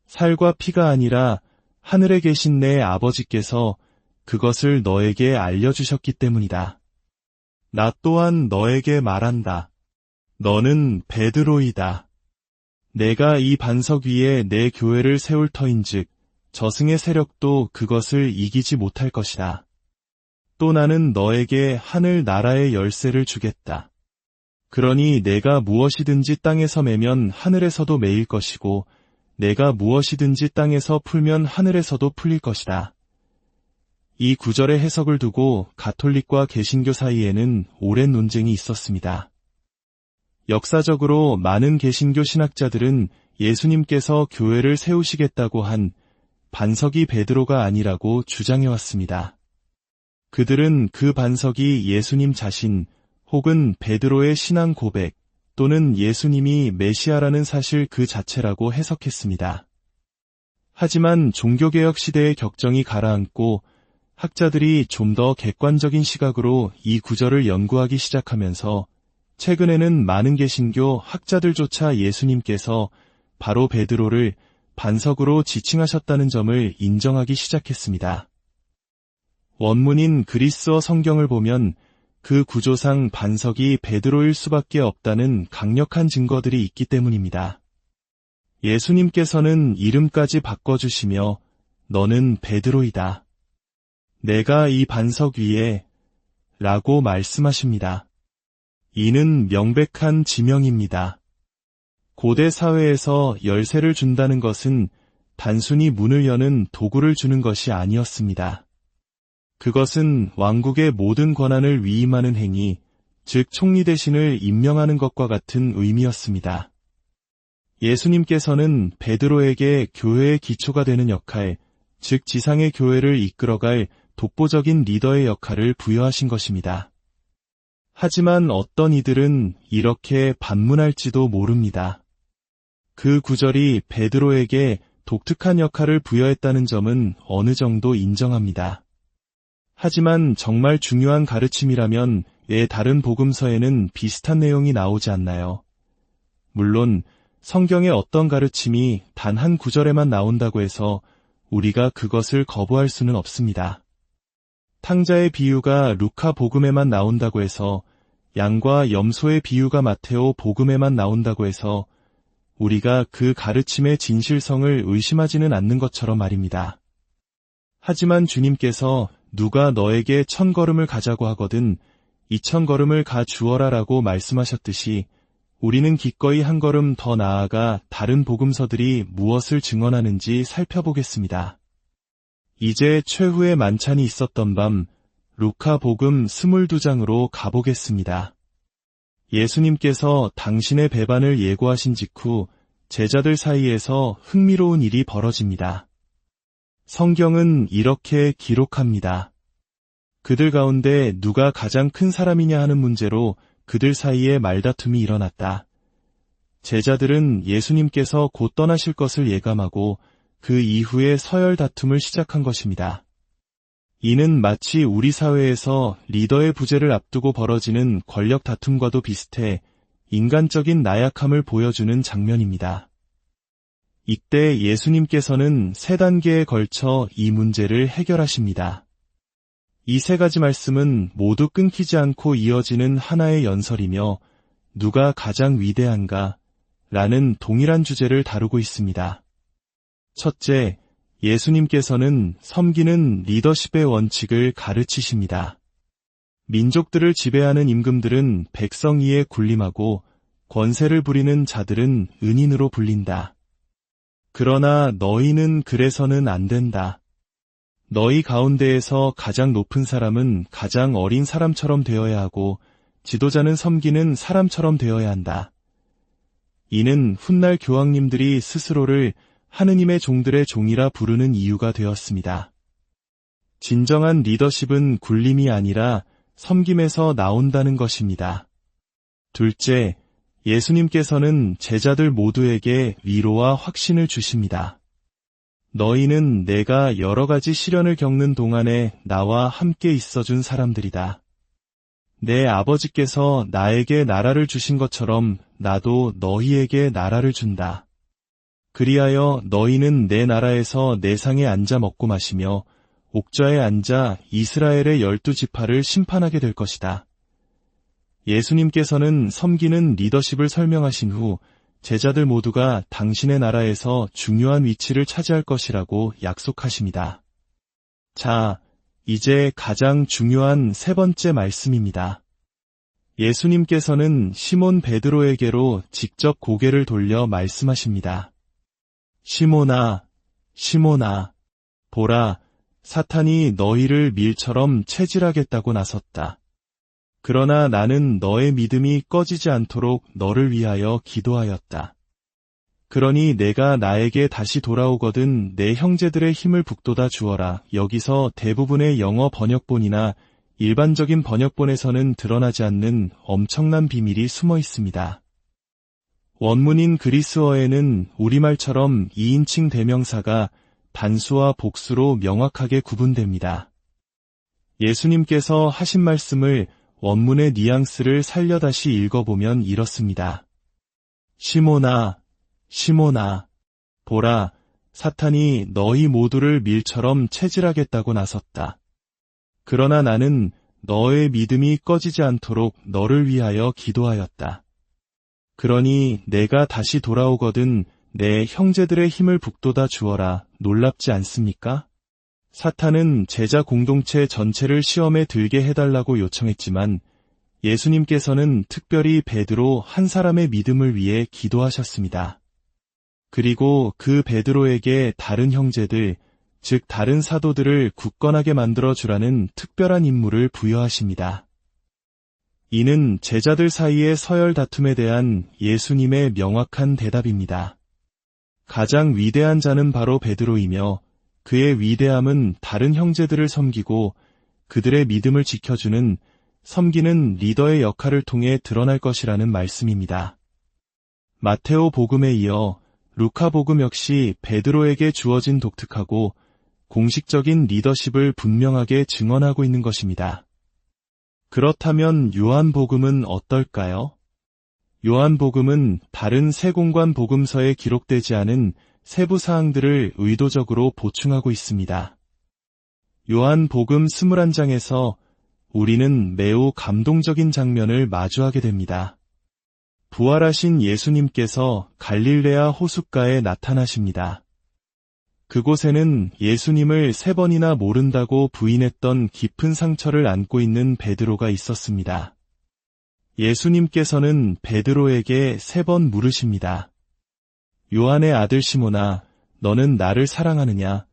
살과 피가 아니라 하늘에 계신 내 아버지께서 그것을 너에게 알려주셨기 때문이다. 나 또한 너에게 말한다. 너는 베드로이다. 내가 이 반석 위에 내 교회를 세울 터인즉 저승의 세력도 그것을 이기지 못할 것이다. 또 나는 너에게 하늘 나라의 열쇠를 주겠다. 그러니 내가 무엇이든지 땅에서 매면 하늘에서도 매일 것이고 내가 무엇이든지 땅에서 풀면 하늘에서도 풀릴 것이다. 이 구절의 해석을 두고 가톨릭과 개신교 사이에는 오랜 논쟁이 있었습니다. 역사적으로 많은 개신교 신학자들은 예수님께서 교회를 세우시겠다고 한 반석이 베드로가 아니라고 주장해왔습니다. 그들은 그 반석이 예수님 자신 혹은 베드로의 신앙 고백 또는 예수님이 메시아라는 사실 그 자체라고 해석했습니다. 하지만 종교개혁 시대의 격정이 가라앉고 학자들이 좀 더 객관적인 시각으로 이 구절을 연구하기 시작하면서 최근에는 많은 개신교 학자들조차 예수님께서 바로 베드로를 반석으로 지칭하셨다는 점을 인정하기 시작했습니다. 원문인 그리스어 성경을 보면 그 구조상 반석이 베드로일 수밖에 없다는 강력한 증거들이 있기 때문입니다. 예수님께서는 이름까지 바꿔주시며 너는 베드로이다. 내가 이 반석 위에 라고 말씀하십니다. 이는 명백한 지명입니다. 고대 사회에서 열쇠를 준다는 것은 단순히 문을 여는 도구를 주는 것이 아니었습니다. 그것은 왕국의 모든 권한을 위임하는 행위, 즉 총리 대신을 임명하는 것과 같은 의미였습니다. 예수님께서는 베드로에게 교회의 기초가 되는 역할, 즉 지상의 교회를 이끌어갈 독보적인 리더의 역할을 부여하신 것입니다. 하지만 어떤 이들은 이렇게 반문할지도 모릅니다. 그 구절이 베드로에게 독특한 역할을 부여했다는 점은 어느 정도 인정합니다. 하지만 정말 중요한 가르침이라면 왜 다른 복음서에는 비슷한 내용이 나오지 않나요? 물론 성경의 어떤 가르침이 단 한 구절에만 나온다고 해서 우리가 그것을 거부할 수는 없습니다. 탕자의 비유가 루카 복음에만 나온다고 해서 양과 염소의 비유가 마테오 복음에만 나온다고 해서 우리가 그 가르침의 진실성을 의심하지는 않는 것처럼 말입니다. 하지만 주님께서 누가 너에게 1000걸음을 가자고 하거든 2000걸음을 가 주어라라고 말씀하셨듯이 우리는 기꺼이 한 걸음 더 나아가 다른 복음서들이 무엇을 증언하는지 살펴보겠습니다. 이제 최후의 만찬이 있었던 밤 루카 복음 22장으로 가보겠습니다. 예수님께서 당신의 배반을 예고하신 직후 제자들 사이에서 흥미로운 일이 벌어집니다. 성경은 이렇게 기록합니다. 그들 가운데 누가 가장 큰 사람이냐 하는 문제로 그들 사이에 말다툼이 일어났다. 제자들은 예수님께서 곧 떠나실 것을 예감하고 그 이후에 서열 다툼을 시작한 것입니다. 이는 마치 우리 사회에서 리더의 부재를 앞두고 벌어지는 권력 다툼과도 비슷해 인간적인 나약함을 보여주는 장면입니다. 이때 예수님께서는 3단계에 걸쳐 이 문제를 해결하십니다. 이 3가지 말씀은 모두 끊기지 않고 이어지는 하나의 연설이며 누가 가장 위대한가? 라는 동일한 주제를 다루고 있습니다. 첫째, 예수님께서는 섬기는 리더십의 원칙을 가르치십니다. 민족들을 지배하는 임금들은 백성 위에 군림하고 권세를 부리는 자들은 은인으로 불린다. 그러나 너희는 그래서는 안 된다. 너희 가운데에서 가장 높은 사람은 가장 어린 사람처럼 되어야 하고 지도자는 섬기는 사람처럼 되어야 한다. 이는 훗날 교황님들이 스스로를 하느님의 종들의 종이라 부르는 이유가 되었습니다. 진정한 리더십은 굴림이 아니라 섬김에서 나온다는 것입니다. 둘째, 예수님께서는 제자들 모두에게 위로와 확신을 주십니다. 너희는 내가 여러 가지 시련을 겪는 동안에 나와 함께 있어준 사람들이다. 내 아버지께서 나에게 나라를 주신 것처럼 나도 너희에게 나라를 준다. 그리하여 너희는 내 나라에서 내 상에 앉아 먹고 마시며 옥좌에 앉아 이스라엘의 12지파를 심판하게 될 것이다. 예수님께서는 섬기는 리더십을 설명하신 후 제자들 모두가 당신의 나라에서 중요한 위치를 차지할 것이라고 약속하십니다. 자, 이제 가장 중요한 세 번째 말씀입니다. 예수님께서는 시몬 베드로에게로 직접 고개를 돌려 말씀하십니다. 시몬아, 시몬아, 보라, 사탄이 너희를 밀처럼 채질하겠다고 나섰다. 그러나 나는 너의 믿음이 꺼지지 않도록 너를 위하여 기도하였다. 그러니 내가 나에게 다시 돌아오거든 내 형제들의 힘을 북돋아 주어라. 여기서 대부분의 영어 번역본이나 일반적인 번역본에서는 드러나지 않는 엄청난 비밀이 숨어 있습니다. 원문인 그리스어에는 우리말처럼 2인칭 대명사가 단수와 복수로 명확하게 구분됩니다. 예수님께서 하신 말씀을 원문의 뉘앙스를 살려 다시 읽어보면 이렇습니다. 시몬아, 시몬아, 보라, 사탄이 너희 모두를 밀처럼 채질하겠다고 나섰다. 그러나 나는 너의 믿음이 꺼지지 않도록 너를 위하여 기도하였다. 그러니 내가 다시 돌아오거든 내 형제들의 힘을 북돋아 주어라. 놀랍지 않습니까? 사탄은 제자 공동체 전체를 시험에 들게 해달라고 요청했지만 예수님께서는 특별히 베드로 한 사람의 믿음을 위해 기도하셨습니다. 그리고 그 베드로에게 다른 형제들, 즉 다른 사도들을 굳건하게 만들어주라는 특별한 임무를 부여하십니다. 이는 제자들 사이의 서열 다툼에 대한 예수님의 명확한 대답입니다. 가장 위대한 자는 바로 베드로이며 그의 위대함은 다른 형제들을 섬기고 그들의 믿음을 지켜주는 섬기는 리더의 역할을 통해 드러날 것이라는 말씀입니다. 마테오 복음에 이어 루카 복음 역시 베드로에게 주어진 독특하고 공식적인 리더십을 분명하게 증언하고 있는 것입니다. 그렇다면 요한 복음은 어떨까요? 요한 복음은 다른 세 공관 복음서에 기록되지 않은 세부 사항들을 의도적으로 보충하고 있습니다. 요한 복음 21장에서 우리는 매우 감동적인 장면을 마주하게 됩니다. 부활하신 예수님께서 갈릴레아 호숫가에 나타나십니다. 그곳에는 예수님을 3번이나 모른다고 부인했던 깊은 상처를 안고 있는 베드로가 있었습니다. 예수님께서는 베드로에게 3번 물으십니다. 요한의 아들 시몬아, 너는 나를 사랑하느냐?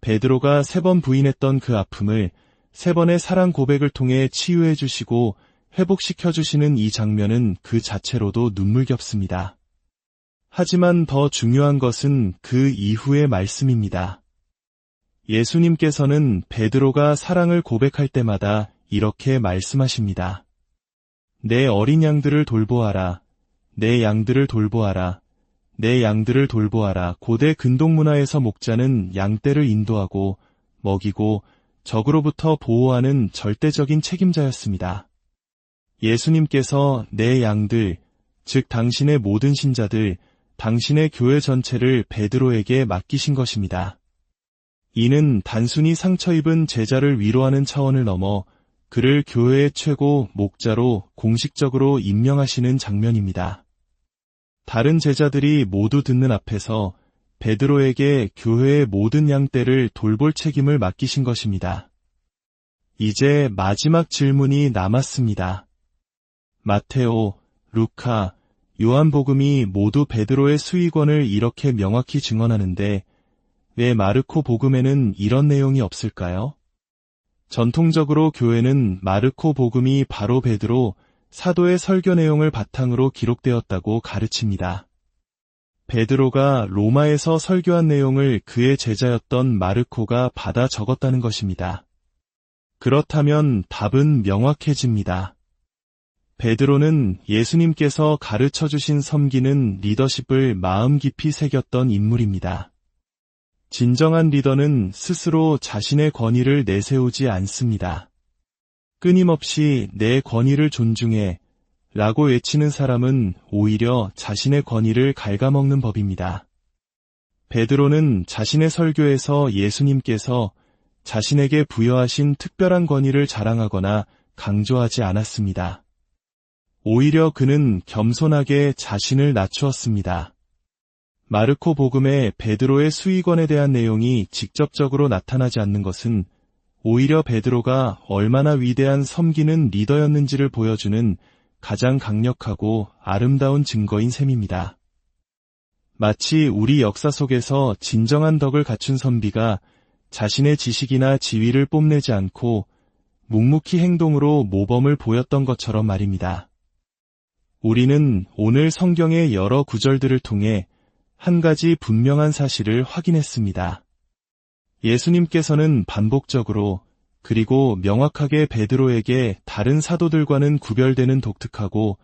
베드로가 3번 부인했던 그 아픔을 3번의 사랑 고백을 통해 치유해 주시고 회복시켜 주시는 이 장면은 그 자체로도 눈물겹습니다. 하지만 더 중요한 것은 그 이후의 말씀입니다. 예수님께서는 베드로가 사랑을 고백할 때마다 이렇게 말씀하십니다. 내 어린 양들을 돌보아라. 내 양들을 돌보아라. 내 양들을 돌보아라. 고대 근동 문화에서 목자는 양떼를 인도하고 먹이고 적으로부터 보호하는 절대적인 책임자였습니다. 예수님께서 내 양들, 즉 당신의 모든 신자들, 당신의 교회 전체를 베드로에게 맡기신 것입니다. 이는 단순히 상처 입은 제자를 위로하는 차원을 넘어 그를 교회의 최고 목자로 공식적으로 임명하시는 장면입니다. 다른 제자들이 모두 듣는 앞에서 베드로에게 교회의 모든 양떼를 돌볼 책임을 맡기신 것입니다. 이제 마지막 질문이 남았습니다. 마테오, 루카, 요한복음이 모두 베드로의 수의권을 이렇게 명확히 증언하는데 왜 마르코 복음에는 이런 내용이 없을까요? 전통적으로 교회는 마르코 복음이 바로 베드로 사도의 설교 내용을 바탕으로 기록되었다고 가르칩니다. 베드로가 로마에서 설교한 내용을 그의 제자였던 마르코가 받아 적었다는 것입니다. 그렇다면 답은 명확해집니다. 베드로는 예수님께서 가르쳐 주신 섬기는 리더십을 마음 깊이 새겼던 인물입니다. 진정한 리더는 스스로 자신의 권위를 내세우지 않습니다. 끊임없이 내 권위를 존중해 라고 외치는 사람은 오히려 자신의 권위를 갉아먹는 법입니다. 베드로는 자신의 설교에서 예수님께서 자신에게 부여하신 특별한 권위를 자랑하거나 강조하지 않았습니다. 오히려 그는 겸손하게 자신을 낮추었습니다. 마르코 복음에 베드로의 수의권에 대한 내용이 직접적으로 나타나지 않는 것은 오히려 베드로가 얼마나 위대한 섬기는 리더였는지를 보여주는 가장 강력하고 아름다운 증거인 셈입니다. 마치 우리 역사 속에서 진정한 덕을 갖춘 선비가 자신의 지식이나 지위를 뽐내지 않고 묵묵히 행동으로 모범을 보였던 것처럼 말입니다. 우리는 오늘 성경의 여러 구절들을 통해 한 가지 분명한 사실을 확인했습니다. 예수님께서는 반복적으로 그리고 명확하게 베드로에게 다른 사도들과는 구별되는 독특하고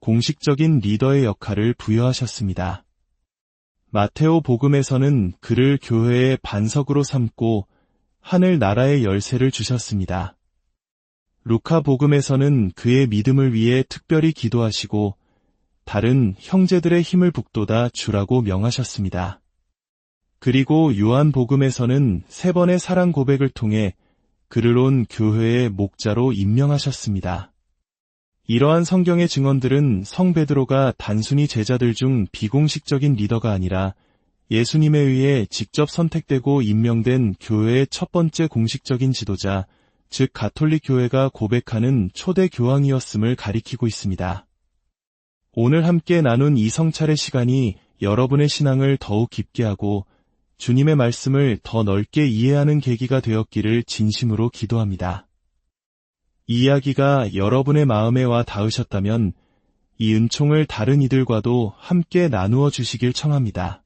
공식적인 리더의 역할을 부여하셨습니다. 마테오 복음에서는 그를 교회의 반석으로 삼고 하늘 나라의 열쇠를 주셨습니다. 루카 복음에서는 그의 믿음을 위해 특별히 기도하시고 다른 형제들의 힘을 북돋아 주라고 명하셨습니다. 그리고 요한 복음에서는 3번의 사랑 고백을 통해 그를 온 교회의 목자로 임명하셨습니다. 이러한 성경의 증언들은 성 베드로가 단순히 제자들 중 비공식적인 리더가 아니라 예수님에 의해 직접 선택되고 임명된 교회의 첫 번째 공식적인 지도자, 즉 가톨릭 교회가 고백하는 초대 교황이었음을 가리키고 있습니다. 오늘 함께 나눈 이 성찰의 시간이 여러분의 신앙을 더욱 깊게 하고 주님의 말씀을 더 넓게 이해하는 계기가 되었기를 진심으로 기도합니다. 이 이야기가 여러분의 마음에 와 닿으셨다면 이 은총을 다른 이들과도 함께 나누어 주시길 청합니다.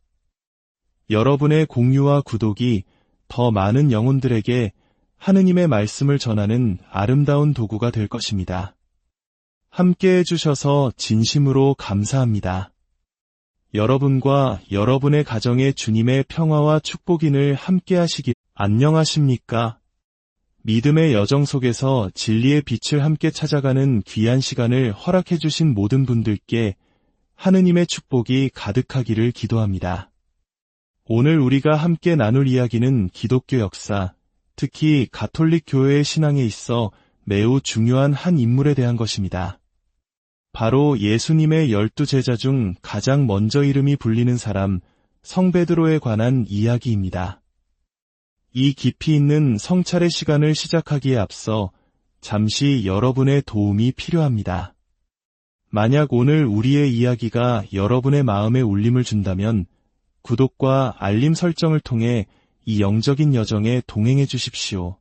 여러분의 공유와 구독이 더 많은 영혼들에게 하느님의 말씀을 전하는 아름다운 도구가 될 것입니다. 함께 해주셔서 진심으로 감사합니다. 여러분과 여러분의 가정에 주님의 평화와 축복인을 함께 하시길. 안녕하십니까? 믿음의 여정 속에서 진리의 빛을 함께 찾아가는 귀한 시간을 허락해 주신 모든 분들께 하느님의 축복이 가득하기를 기도합니다. 오늘 우리가 함께 나눌 이야기는 기독교 역사, 특히 가톨릭 교회의 신앙에 있어 매우 중요한 한 인물에 대한 것입니다. 바로 예수님의 12제자 중 가장 먼저 이름이 불리는 사람, 성 베드로에 관한 이야기입니다. 이 깊이 있는 성찰의 시간을 시작하기에 앞서 잠시 여러분의 도움이 필요합니다. 만약 오늘 우리의 이야기가 여러분의 마음에 울림을 준다면 구독과 알림 설정을 통해 이 영적인 여정에 동행해 주십시오.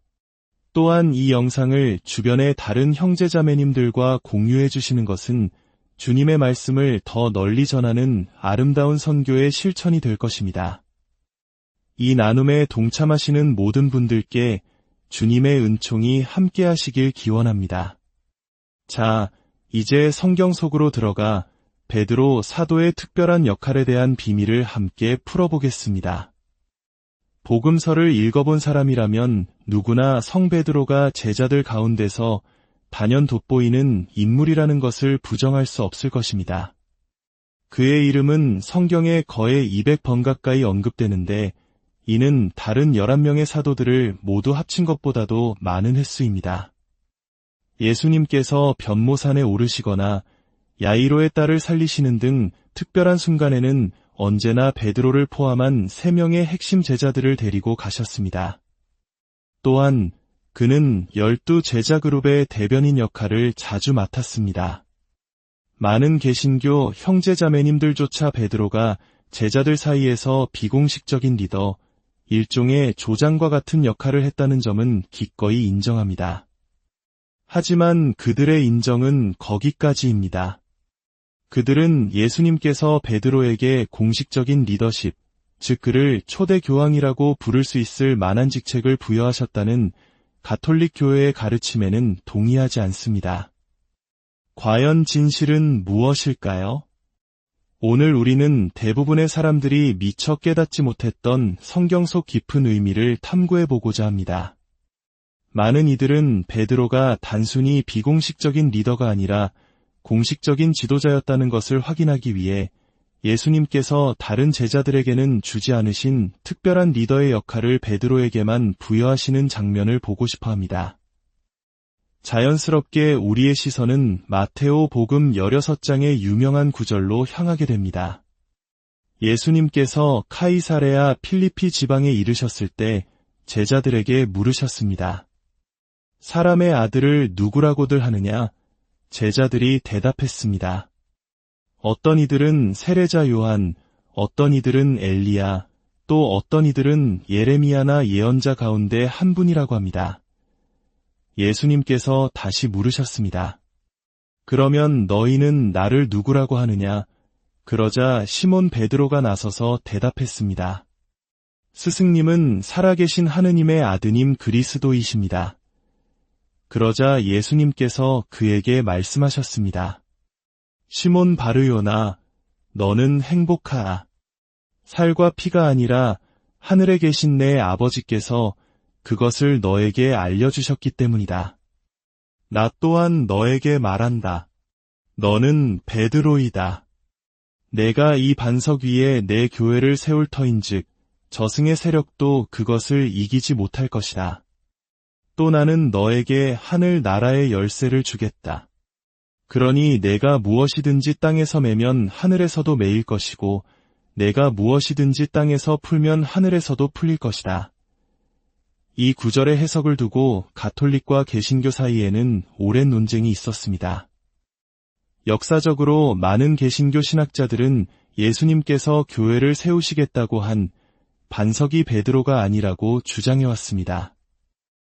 또한 이 영상을 주변의 다른 형제자매님들과 공유해 주시는 것은 주님의 말씀을 더 널리 전하는 아름다운 선교의 실천이 될 것입니다. 이 나눔에 동참하시는 모든 분들께 주님의 은총이 함께 하시길 기원합니다. 자, 이제 성경 속으로 들어가 베드로 사도의 특별한 역할에 대한 비밀을 함께 풀어보겠습니다. 복음서를 읽어본 사람이라면 누구나 성 베드로가 제자들 가운데서 단연 돋보이는 인물이라는 것을 부정할 수 없을 것입니다. 그의 이름은 성경에 거의 200번 가까이 언급되는데 이는 다른 11명의 사도들을 모두 합친 것보다도 많은 횟수입니다. 예수님께서 변모산에 오르시거나 야이로의 딸을 살리시는 등 특별한 순간에는 언제나 베드로를 포함한 3명의 핵심 제자들을 데리고 가셨습니다. 또한 그는 12제자 그룹의 대변인 역할을 자주 맡았습니다. 많은 개신교 형제자매님들조차 베드로가 제자들 사이에서 비공식적인 리더, 일종의 조장과 같은 역할을 했다는 점은 기꺼이 인정합니다. 하지만 그들의 인정은 거기까지입니다. 그들은 예수님께서 베드로에게 공식적인 리더십, 즉 그를 초대 교황이라고 부를 수 있을 만한 직책을 부여하셨다는 가톨릭 교회의 가르침에는 동의하지 않습니다. 과연 진실은 무엇일까요? 오늘 우리는 대부분의 사람들이 미처 깨닫지 못했던 성경 속 깊은 의미를 탐구해보고자 합니다. 많은 이들은 베드로가 단순히 비공식적인 리더가 아니라 공식적인 지도자였다는 것을 확인하기 위해 예수님께서 다른 제자들에게는 주지 않으신 특별한 리더의 역할을 베드로에게만 부여하시는 장면을 보고 싶어 합니다. 자연스럽게 우리의 시선은 마테오 복음 16장의 유명한 구절로 향하게 됩니다. 예수님께서 카이사레아 필리피 지방에 이르셨을 때 제자들에게 물으셨습니다. 사람의 아들을 누구라고들 하느냐? 제자들이 대답했습니다. 어떤 이들은 세례자 요한, 어떤 이들은 엘리야, 또 어떤 이들은 예레미야나 예언자 가운데 한 분이라고 합니다. 예수님께서 다시 물으셨습니다. 그러면 너희는 나를 누구라고 하느냐? 그러자 시몬 베드로가 나서서 대답했습니다. 스승님은 살아계신 하느님의 아드님 그리스도이십니다. 그러자 예수님께서 그에게 말씀하셨습니다. 시몬 바르요나, 너는 행복하라. 살과 피가 아니라 하늘에 계신 내 아버지께서 그것을 너에게 알려주셨기 때문이다. 나 또한 너에게 말한다. 너는 베드로이다. 내가 이 반석 위에 내 교회를 세울 터인즉 저승의 세력도 그것을 이기지 못할 것이다. 또 나는 너에게 하늘 나라의 열쇠를 주겠다. 그러니 내가 무엇이든지 땅에서 매면 하늘에서도 매일 것이고 내가 무엇이든지 땅에서 풀면 하늘에서도 풀릴 것이다. 이 구절의 해석을 두고 가톨릭과 개신교 사이에는 오랜 논쟁이 있었습니다. 역사적으로 많은 개신교 신학자들은 예수님께서 교회를 세우시겠다고 한 반석이 베드로가 아니라고 주장해왔습니다.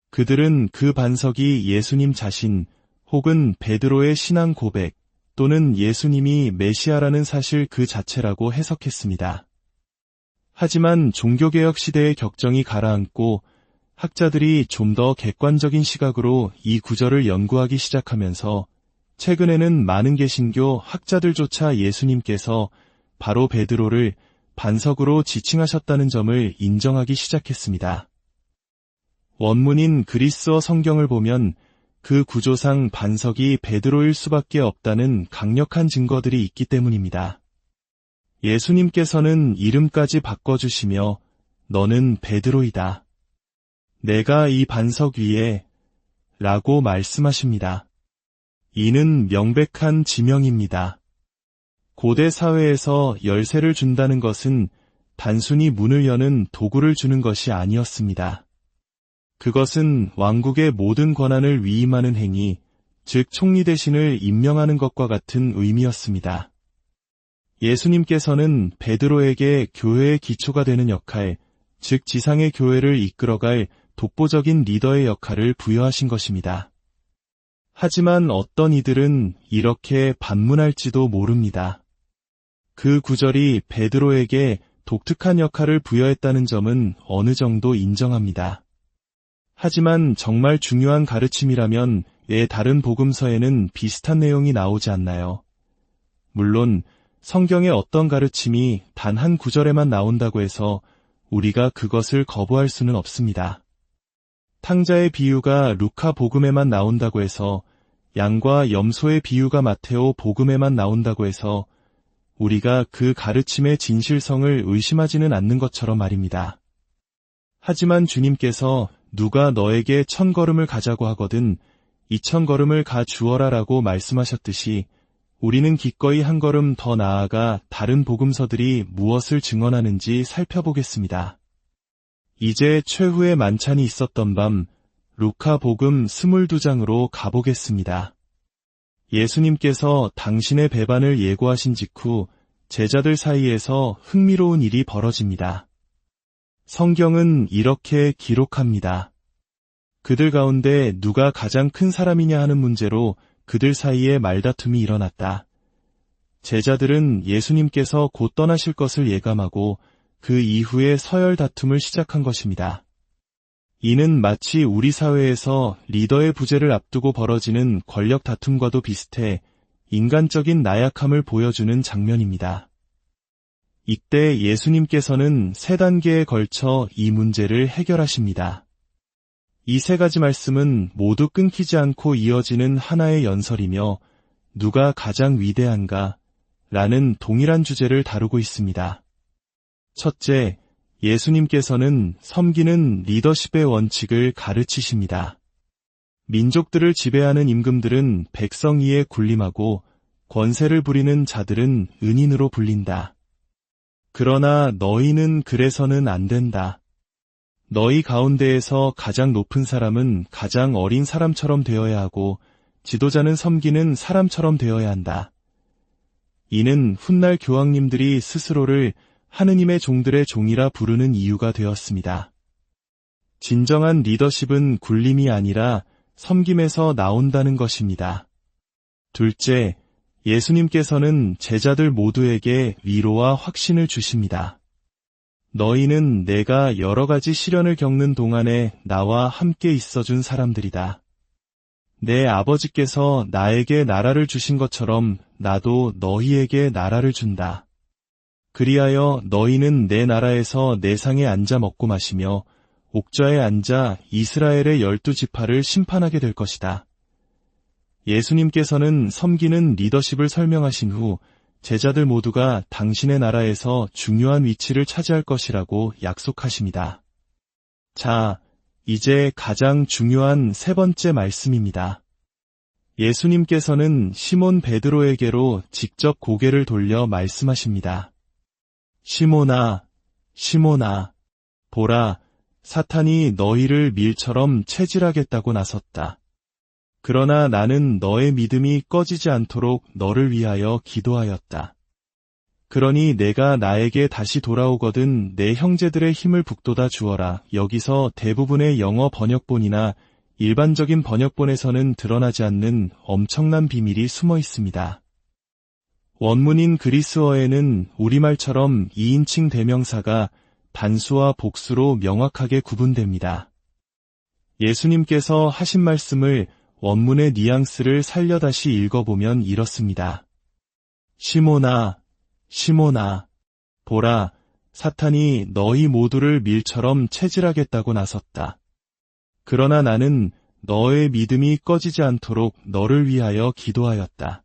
그들은 그 반석이 예수님 자신 혹은 베드로의 신앙 고백 또는 예수님이 메시아라는 사실 그 자체라고 해석했습니다. 하지만 종교개혁 시대의 격정이 가라앉고 학자들이 좀 더 객관적인 시각으로 이 구절을 연구하기 시작하면서 최근에는 많은 개신교 학자들조차 예수님께서 바로 베드로를 반석으로 지칭하셨다는 점을 인정하기 시작했습니다. 원문인 그리스어 성경을 보면 그 구조상 반석이 베드로일 수밖에 없다는 강력한 증거들이 있기 때문입니다. 예수님께서는 이름까지 바꿔주시며 너는 베드로이다. 내가 이 반석 위에 라고 말씀하십니다. 이는 명백한 지명입니다. 고대 사회에서 열쇠를 준다는 것은 단순히 문을 여는 도구를 주는 것이 아니었습니다. 그것은 왕국의 모든 권한을 위임하는 행위, 즉 총리 대신을 임명하는 것과 같은 의미였습니다. 예수님께서는 베드로에게 교회의 기초가 되는 역할, 즉 지상의 교회를 이끌어갈 독보적인 리더의 역할을 부여하신 것입니다. 하지만 어떤 이들은 이렇게 반문할지도 모릅니다. 그 구절이 베드로에게 독특한 역할을 부여했다는 점은 어느 정도 인정합니다. 하지만 정말 중요한 가르침이라면 왜 다른 복음서에는 비슷한 내용이 나오지 않나요? 물론 성경의 어떤 가르침이 단 한 구절에만 나온다고 해서 우리가 그것을 거부할 수는 없습니다. 탕자의 비유가 루카 복음에만 나온다고 해서 양과 염소의 비유가 마테오 복음에만 나온다고 해서 우리가 그 가르침의 진실성을 의심하지는 않는 것처럼 말입니다. 하지만 주님께서 누가 너에게 1000걸음을 가자고 하거든 2000걸음을 가 주어라라고 말씀하셨듯이 우리는 기꺼이 한 걸음 더 나아가 다른 복음서들이 무엇을 증언하는지 살펴보겠습니다. 이제 최후의 만찬이 있었던 밤 루카 복음 22장으로 가보겠습니다. 예수님께서 당신의 배반을 예고하신 직후 제자들 사이에서 흥미로운 일이 벌어집니다. 성경은 이렇게 기록합니다. 그들 가운데 누가 가장 큰 사람이냐 하는 문제로 그들 사이에 말다툼이 일어났다. 제자들은 예수님께서 곧 떠나실 것을 예감하고 그 이후에 서열 다툼을 시작한 것입니다. 이는 마치 우리 사회에서 리더의 부재를 앞두고 벌어지는 권력 다툼과도 비슷해 인간적인 나약함을 보여주는 장면입니다. 이때 예수님께서는 3단계에 걸쳐 이 문제를 해결하십니다. 이 3가지 말씀은 모두 끊기지 않고 이어지는 하나의 연설이며 누가 가장 위대한가? 라는 동일한 주제를 다루고 있습니다. 첫째, 예수님께서는 섬기는 리더십의 원칙을 가르치십니다. 민족들을 지배하는 임금들은 백성 위에 군림하고 권세를 부리는 자들은 은인으로 불린다. 그러나 너희는 그래서는 안 된다. 너희 가운데에서 가장 높은 사람은 가장 어린 사람처럼 되어야 하고 지도자는 섬기는 사람처럼 되어야 한다. 이는 훗날 교황님들이 스스로를 하느님의 종들의 종이라 부르는 이유가 되었습니다. 진정한 리더십은 굴림이 아니라 섬김에서 나온다는 것입니다. 둘째, 예수님께서는 제자들 모두에게 위로와 확신을 주십니다. 너희는 내가 여러 가지 시련을 겪는 동안에 나와 함께 있어준 사람들이다. 내 아버지께서 나에게 나라를 주신 것처럼 나도 너희에게 나라를 준다. 그리하여 너희는 내 나라에서 내 상에 앉아 먹고 마시며 옥좌에 앉아 이스라엘의 12지파를 심판하게 될 것이다. 예수님께서는 섬기는 리더십을 설명하신 후 제자들 모두가 당신의 나라에서 중요한 위치를 차지할 것이라고 약속하십니다. 자, 이제 가장 중요한 3번째 말씀입니다. 예수님께서는 시몬 베드로에게로 직접 고개를 돌려 말씀하십니다. 시몬아, 시몬아, 보라, 사탄이 너희를 밀처럼 채질하겠다고 나섰다. 그러나 나는 너의 믿음이 꺼지지 않도록 너를 위하여 기도하였다. 그러니 내가 나에게 다시 돌아오거든 내 형제들의 힘을 북돋아 주어라. 여기서 대부분의 영어 번역본이나 일반적인 번역본에서는 드러나지 않는 엄청난 비밀이 숨어 있습니다. 원문인 그리스어에는 우리말처럼 2인칭 대명사가 단수와 복수로 명확하게 구분됩니다. 예수님께서 하신 말씀을 원문의 뉘앙스를 살려 다시 읽어보면 이렇습니다. 시몬아, 시몬아, 보라, 사탄이 너희 모두를 밀처럼 채질하겠다고 나섰다. 그러나 나는 너의 믿음이 꺼지지 않도록 너를 위하여 기도하였다.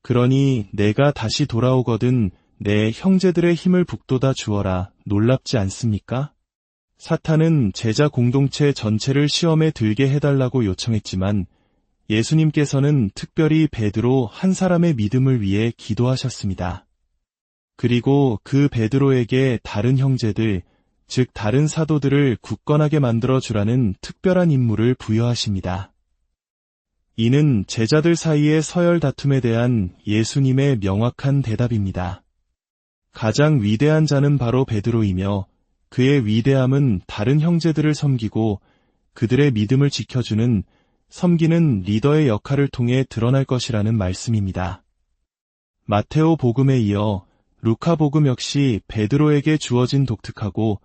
그러니 내가 다시 돌아오거든 내 형제들의 힘을 북돋아 주어라. 놀랍지 않습니까? 사탄은 제자 공동체 전체를 시험에 들게 해달라고 요청했지만 예수님께서는 특별히 베드로 한 사람의 믿음을 위해 기도하셨습니다. 그리고 그 베드로에게 다른 형제들, 즉 다른 사도들을 굳건하게 만들어 주라는 특별한 임무를 부여하십니다. 이는 제자들 사이의 서열 다툼에 대한 예수님의 명확한 대답입니다. 가장 위대한 자는 바로 베드로이며 그의 위대함은 다른 형제들을 섬기고 그들의 믿음을 지켜주는 섬기는 리더의 역할을 통해 드러날 것이라는 말씀입니다. 마테오 복음에 이어 루카 복음 역시 베드로에게 주어진 독특하고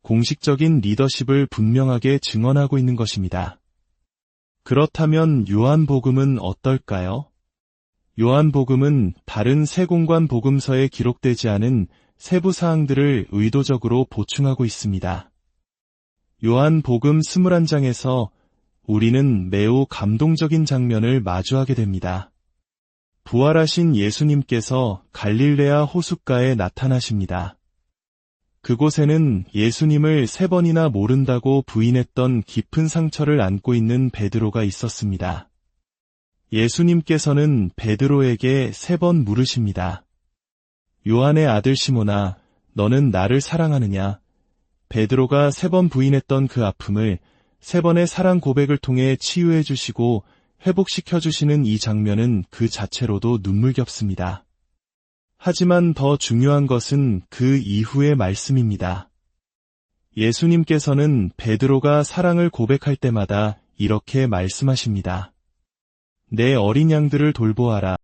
공식적인 리더십을 분명하게 증언하고 있는 것입니다. 그렇다면 요한 복음은 어떨까요? 요한 복음은 다른 세 공관 복음서에 기록되지 않은 세부 사항들을 의도적으로 보충하고 있습니다. 요한 복음 21장에서 우리는 매우 감동적인 장면을 마주하게 됩니다. 부활하신 예수님께서 갈릴레아 호숫가에 나타나십니다. 그곳에는 예수님을 3번이나 모른다고 부인했던 깊은 상처를 안고 있는 베드로가 있었습니다. 예수님께서는 베드로에게 3번 물으십니다. 요한의 아들 시몬아, 너는 나를 사랑하느냐? 베드로가 3번 부인했던 그 아픔을 3번의 사랑 고백을 통해 치유해 주시고 회복시켜 주시는 이 장면은 그 자체로도 눈물겹습니다. 하지만 더 중요한 것은 그 이후의 말씀입니다. 예수님께서는 베드로가 사랑을 고백할 때마다 이렇게 말씀하십니다. 내 어린 양들을 돌보아라.